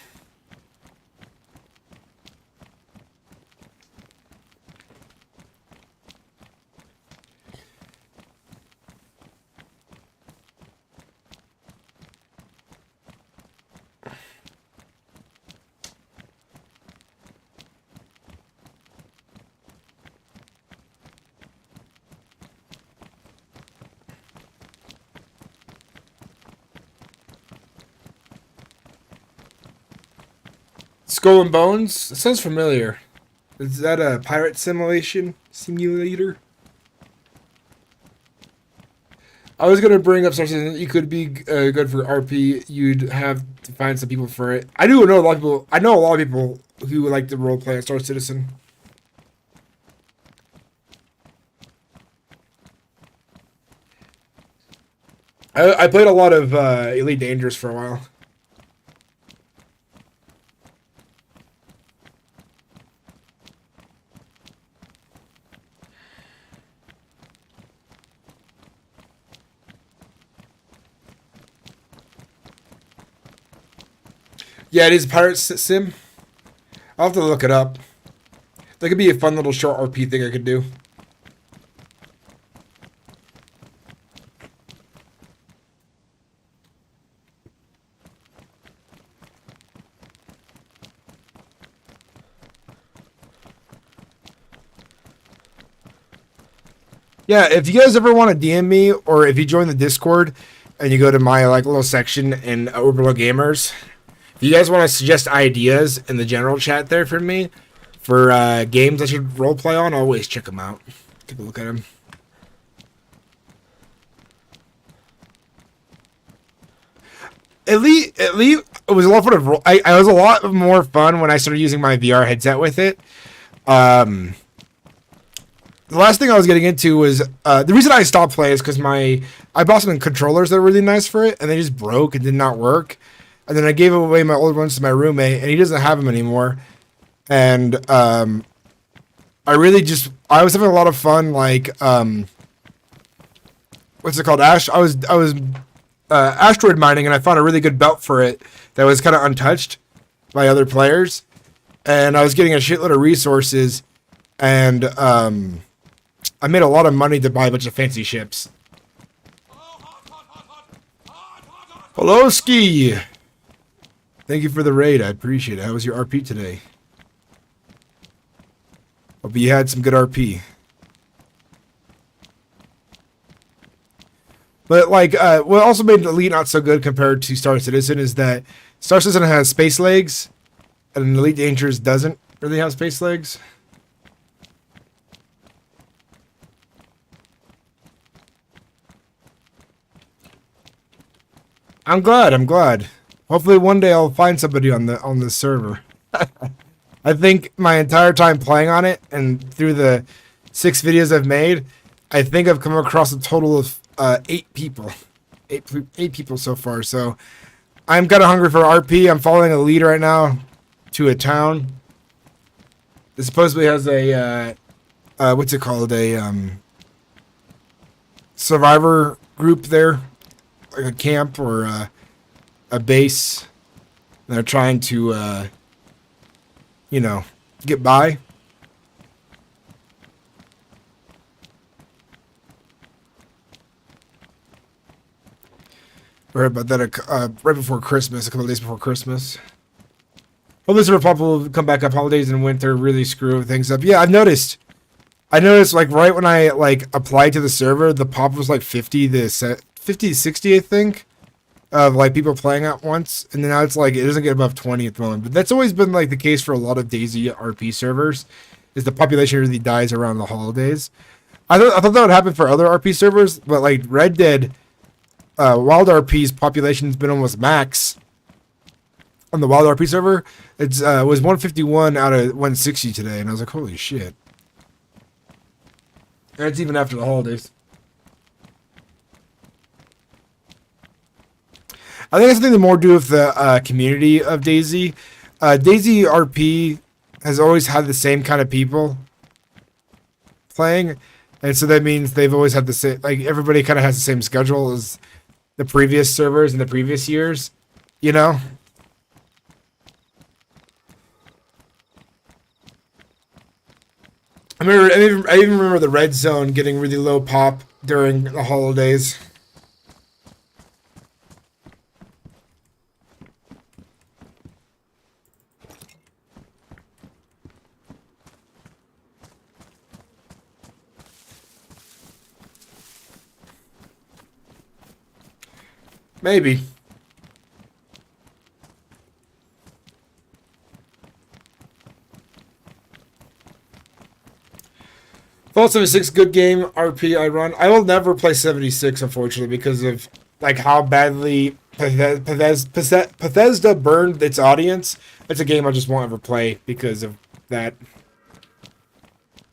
Skull and Bones? It sounds familiar. Is that a pirate simulator? I was gonna bring up something that you could be good for RP. You'd have to find some people for it. I do know a lot of people. I know a lot of people who like to roleplay at Star Citizen. I played a lot of Elite Dangerous for a while. Yeah, it is Pirate Sim. I'll have to look it up. That could be a fun little short RP thing I could do. Yeah, if you guys ever want to DM me, or if you join the Discord and you go to my like little section in Overlook Gamers, if you guys want to suggest ideas in the general chat there for me for games I should roleplay on, always check them out. Take a look at them. Elite, it was a lot of fun. I was a lot more fun when I started using my VR headset with it. The last thing I was getting into was the reason I stopped playing is because I bought some controllers that were really nice for it, and they just broke and did not work. And then I gave away my old ones to my roommate, and he doesn't have them anymore. And I was having a lot of fun, like what's it called? I was asteroid mining, and I found a really good belt for it that was kind of untouched by other players, and I was getting a shitload of resources, and I made a lot of money to buy a bunch of fancy ships. Hello, Ski. Thank you for the raid. I appreciate it. How was your RP today? Hope you had some good RP. But like, what also made Elite not so good compared to Star Citizen is that Star Citizen has space legs, and Elite Dangerous doesn't really have space legs. I'm glad. Hopefully one day I'll find somebody on this server. I think my entire time playing on it and through the 6 videos I've made, I think I've come across a total of 8 people. 8 people so far. So I'm kind of hungry for RP. I'm following a lead right now to a town. It supposedly has a what's it called? A survivor group there, like a camp or a base. They're trying to get by. I heard about that right before Christmas, a couple of days before Christmas. Well, this Republic will come back up. Holidays and winter really screw things up. Yeah, I've noticed. I noticed, like, right when I, like, applied to the server, the pop was, like, 50 to 60, I think, of, like, people playing at once. And then now it's, like, it doesn't get above 20 at the moment. But that's always been, like, the case for a lot of DayZ RP servers, is the population really dies around the holidays. I thought that would happen for other RP servers, but, like, Red Dead, Wild RP's population's been almost max on the Wild RP server. It's was 151 out of 160 today, and I was like, holy shit. That's even after the holidays. I think it's something to more do with the community of DayZ. DayZ RP has always had the same kind of people playing, and so that means they've always had the same, like, everybody kind of has the same schedule as the previous servers in the previous years, you know? I even remember the red zone getting really low pop during the holidays. Maybe. Fallout 76, good game, RP I run. I will never play 76, unfortunately, because of like how badly Bethesda burned its audience. It's a game I just won't ever play because of that.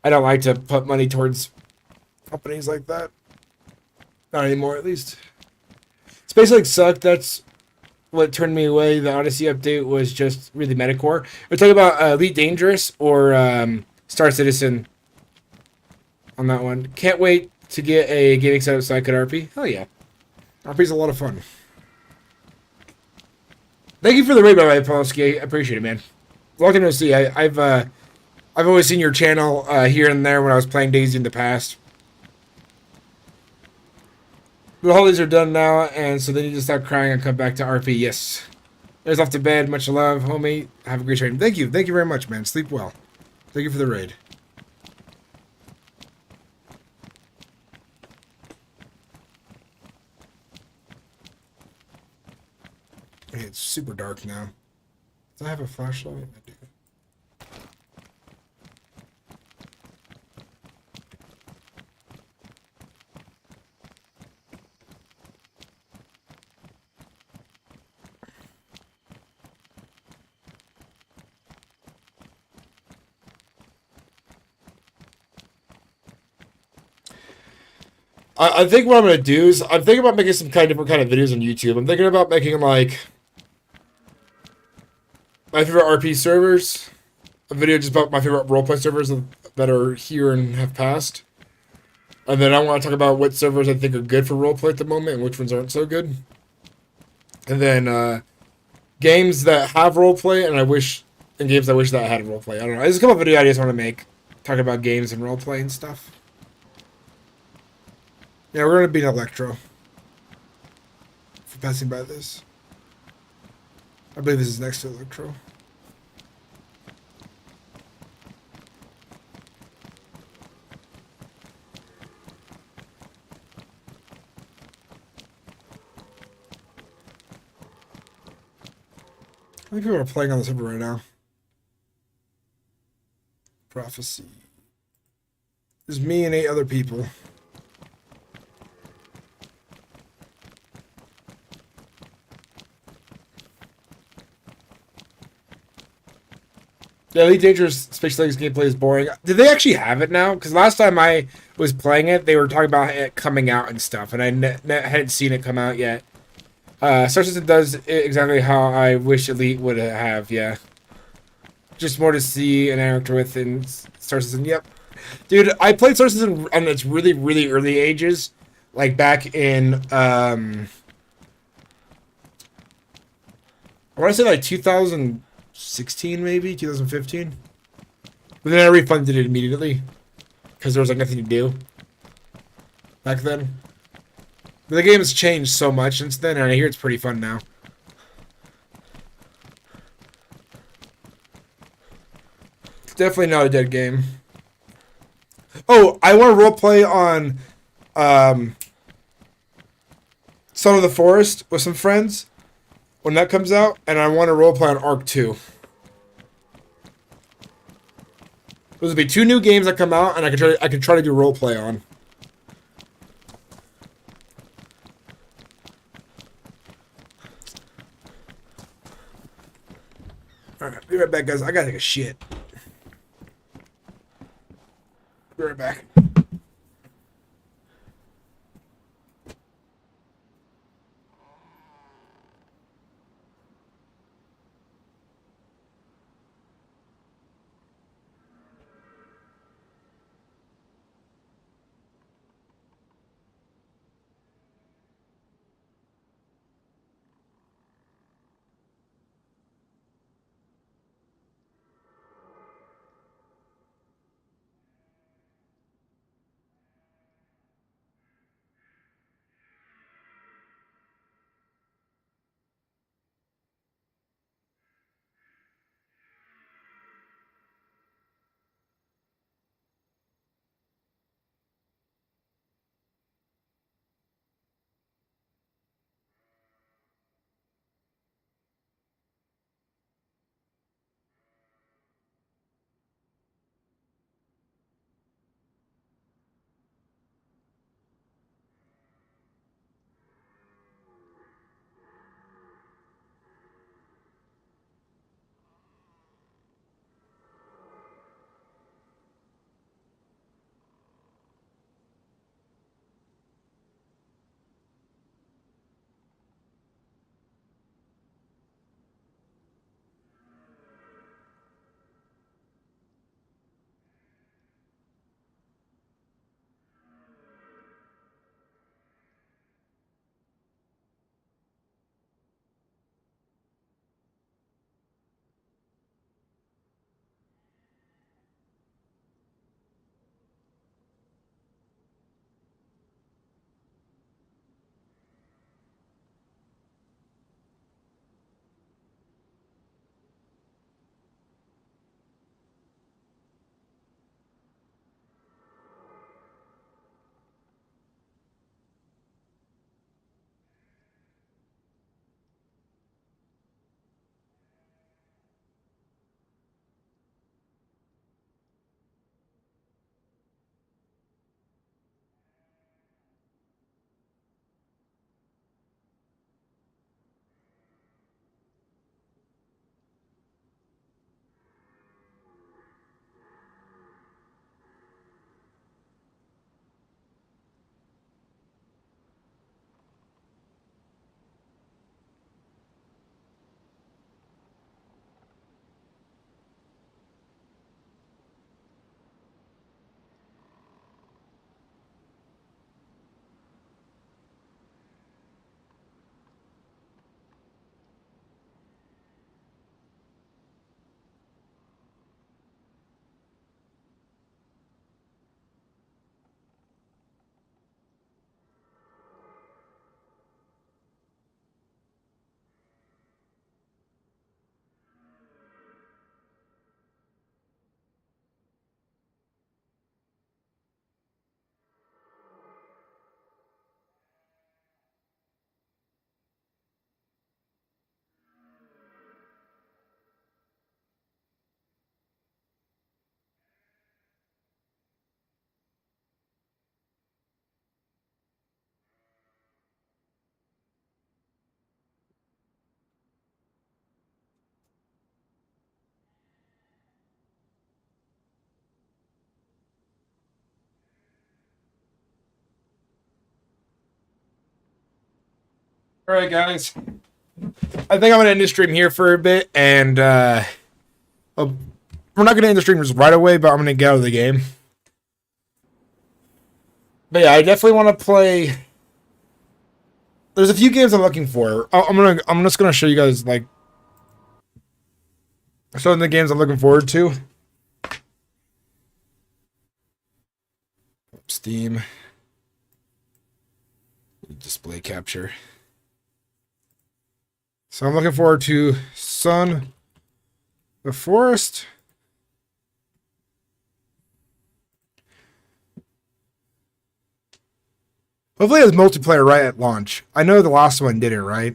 I don't like to put money towards companies like that. Not anymore, at least. Space Link sucked. That's what turned me away. The Odyssey update was just really metacore. We're talking about Elite Dangerous or Star Citizen on that one. Can't wait to get a gaming setup so I could RP. Hell yeah. RP's a lot of fun. Thank you for the raid, by the way, Polsky. I appreciate it, man. Long time no see. I've always seen your channel here and there when I was playing Daisy in the past. The holidays are done now, and so they need to stop crying and come back to RP. Yes. There's off to bed. Much love, homie. Have a great stream. Thank you. Thank you very much, man. Sleep well. Thank you for the raid. It's super dark now. Do I have a flashlight? I do. I think what I'm gonna do is I'm thinking about making some kind of different kind of videos on YouTube. I'm thinking about making like my favorite RP servers, a video just about my favorite roleplay servers that are here and have passed, and then I want to talk about what servers I think are good for roleplay at the moment and which ones aren't so good, and then games that have roleplay and games I wish that had roleplay. I don't know. There's a couple of video ideas I want to make talking about games and roleplay and stuff. Yeah, we're gonna beat Electro for passing by this. I believe this is next to Electro. How many people are playing on the server right now? Prophecy. There's me and 8 other people. The Elite Dangerous Space Legacy gameplay is boring. Did they actually have it now? Because last time I was playing it, they were talking about it coming out and stuff, and I hadn't seen it come out yet. Star Citizen does it exactly how I wish Elite would have, yeah. Just more to see and interact with in Star Citizen, yep. Dude, I played Star Citizen on its really, really early ages. Like back in, I want to say like 2016 maybe, 2015. But then I refunded it immediately. Because there was like nothing to do. Back then. But the game has changed so much since then, and I hear it's pretty fun now. It's definitely not a dead game. Oh, I want to roleplay on Son of the Forest with some friends when that comes out, and I want to roleplay on Arc 2. Those will be 2 new games that come out, and I can try to do roleplay on. Alright, be right back, guys. I gotta take a shit. Be right back. All right, guys. I think I'm gonna end the stream here for a bit, and we're not gonna end the stream right away, but I'm gonna get out of the game. But yeah, I definitely want to play. There's a few games I'm looking for. I'm just gonna show you guys like some of the games I'm looking forward to. Steam. Display capture. So I'm looking forward to Sun, the Forest. Hopefully it has multiplayer right at launch. I know the last one didn't, right?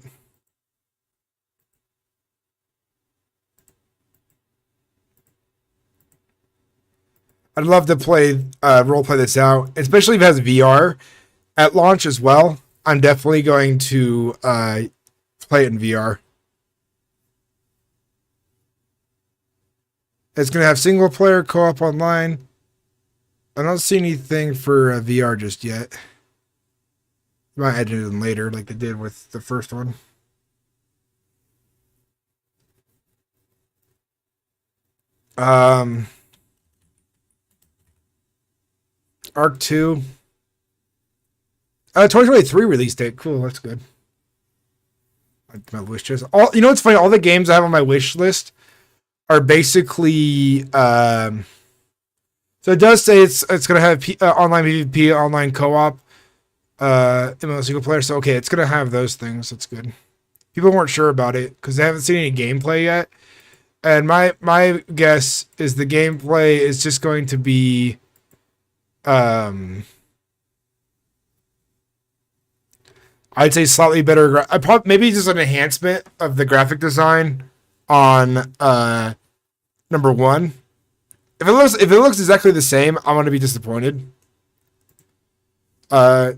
I'd love to play roleplay this out, especially if it has VR at launch as well. I'm definitely going to play it in VR. It's going to have single player co-op online. I don't see anything for VR just yet. Might add it in later like they did with the first one. Arc 2. 2023 release date. Cool, that's good. My wish list. You know what's funny? All the games I have on my wish list are basically. So it does say it's gonna have online PvP, online co-op, MMO single player. So okay, it's gonna have those things. That's good. People weren't sure about it because they haven't seen any gameplay yet. And my guess is the gameplay is just going to be, I'd say slightly better. Maybe just an enhancement of the graphic design on number one. If it looks exactly the same, I'm gonna be disappointed. The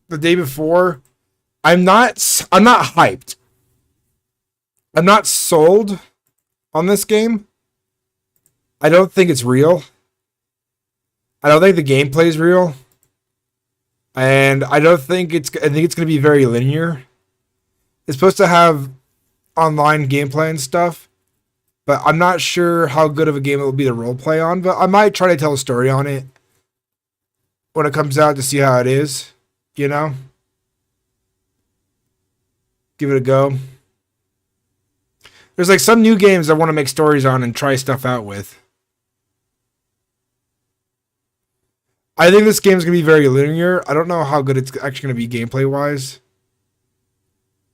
day before, I'm not hyped. I'm not sold on this game. I don't think it's real. I don't think the gameplay is real. And I think it's going to be very linear. It's supposed to have online gameplay and stuff, but I'm not sure how good of a game it will be to roleplay on, but I might try to tell a story on it when it comes out to see how it is, you know? Give it a go. There's like some new games I want to make stories on and try stuff out with. I think this game's going to be very linear. I don't know how good it's actually going to be gameplay wise.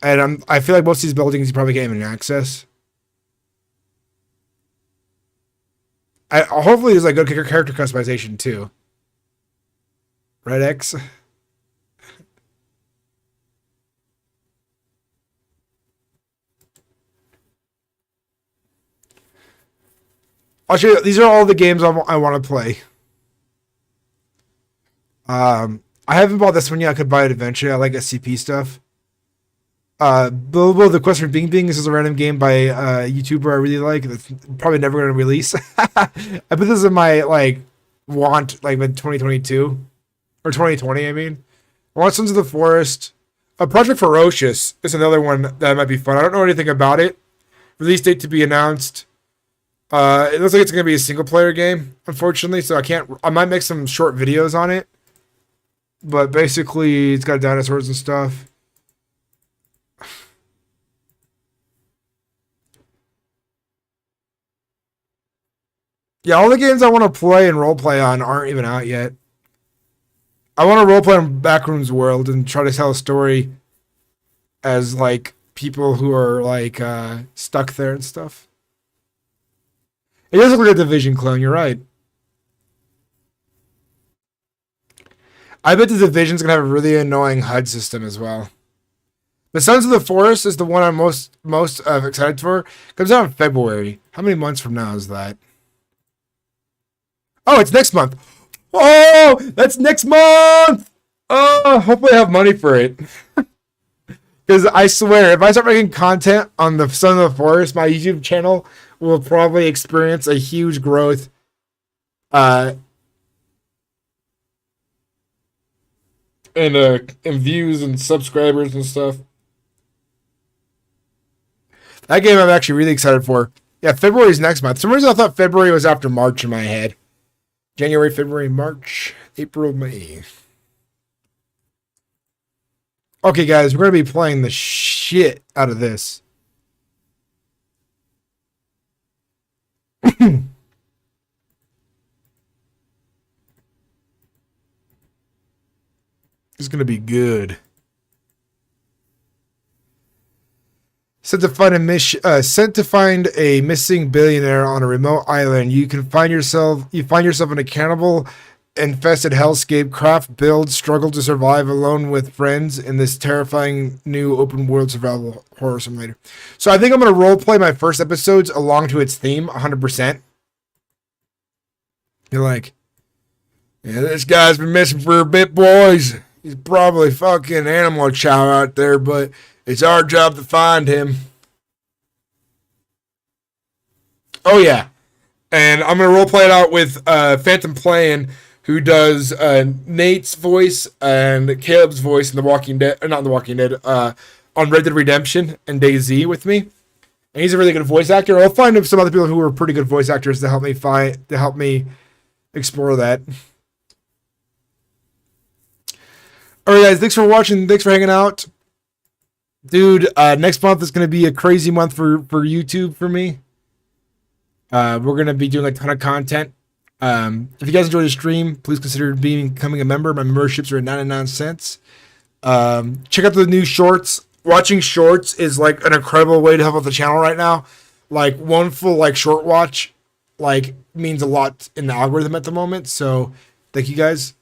And I feel like most of these buildings you probably can't even access. Hopefully there's like good character customization too. Red X. I'll show you. These are all the games I want to play. I haven't bought this one yet. I could buy it eventually. I like SCP stuff. Bilbo, the Quest for Bing Bing. This is a random game by a YouTuber I really like. That's probably never going to release. I put this in my want in 2022 or 2020. I mean, I want Sons of the Forest. Project Ferocious is another one that might be fun. I don't know anything about it. Release date to be announced. It looks like it's going to be a single player game, unfortunately, so I might make some short videos on it. But basically, it's got dinosaurs and stuff. Yeah, all the games I want to play and roleplay on aren't even out yet. I want to roleplay on Backrooms World and try to tell a story as people who are stuck there and stuff. It does look like a Division clone, you're right. I bet the Division's gonna have a really annoying HUD system as well. The Sons of the Forest is the one I'm most excited for. Comes out in February. How many months from now is that? Oh, it's next month. Oh, that's next month. Oh, hopefully I have money for it. Because I swear, if I start making content on the Sons of the Forest, my YouTube channel will probably experience a huge growth. and views and subscribers and stuff. That game I'm actually really excited for. Yeah, February's next month. For some reason I thought February was after March in my head. January, February, March, April, May. Okay, guys, we're going to be playing the shit out of this. It's going to be good. Sent to find a missing billionaire on a remote island. You find yourself in a cannibal infested hellscape. Craft, build, struggle to survive alone with friends in this terrifying new open world survival horror simulator. So I think I'm gonna role play my first episodes along to its theme 100%. You're like, yeah, this guy's been missing for a bit, boys. He's probably fucking animal chow out there, but it's our job to find him. Oh yeah. And I'm gonna role play it out with Phantom Playing, who does Nate's voice and Caleb's voice in The Walking Dead, or not in The Walking Dead, on Red Dead Redemption and DayZ with me. And he's a really good voice actor. I'll find some other people who are pretty good voice actors to help me explore that. Alright guys, thanks for watching, thanks for hanging out. Dude, next month is going to be a crazy month for YouTube for me. We're going to be doing a ton of content. If you guys enjoyed the stream, please consider becoming a member. My memberships are at 99 cents. Check out the new shorts. Watching shorts is like an incredible way to help out the channel right now. Like one full like short watch like means a lot in the algorithm at the moment. So thank you guys.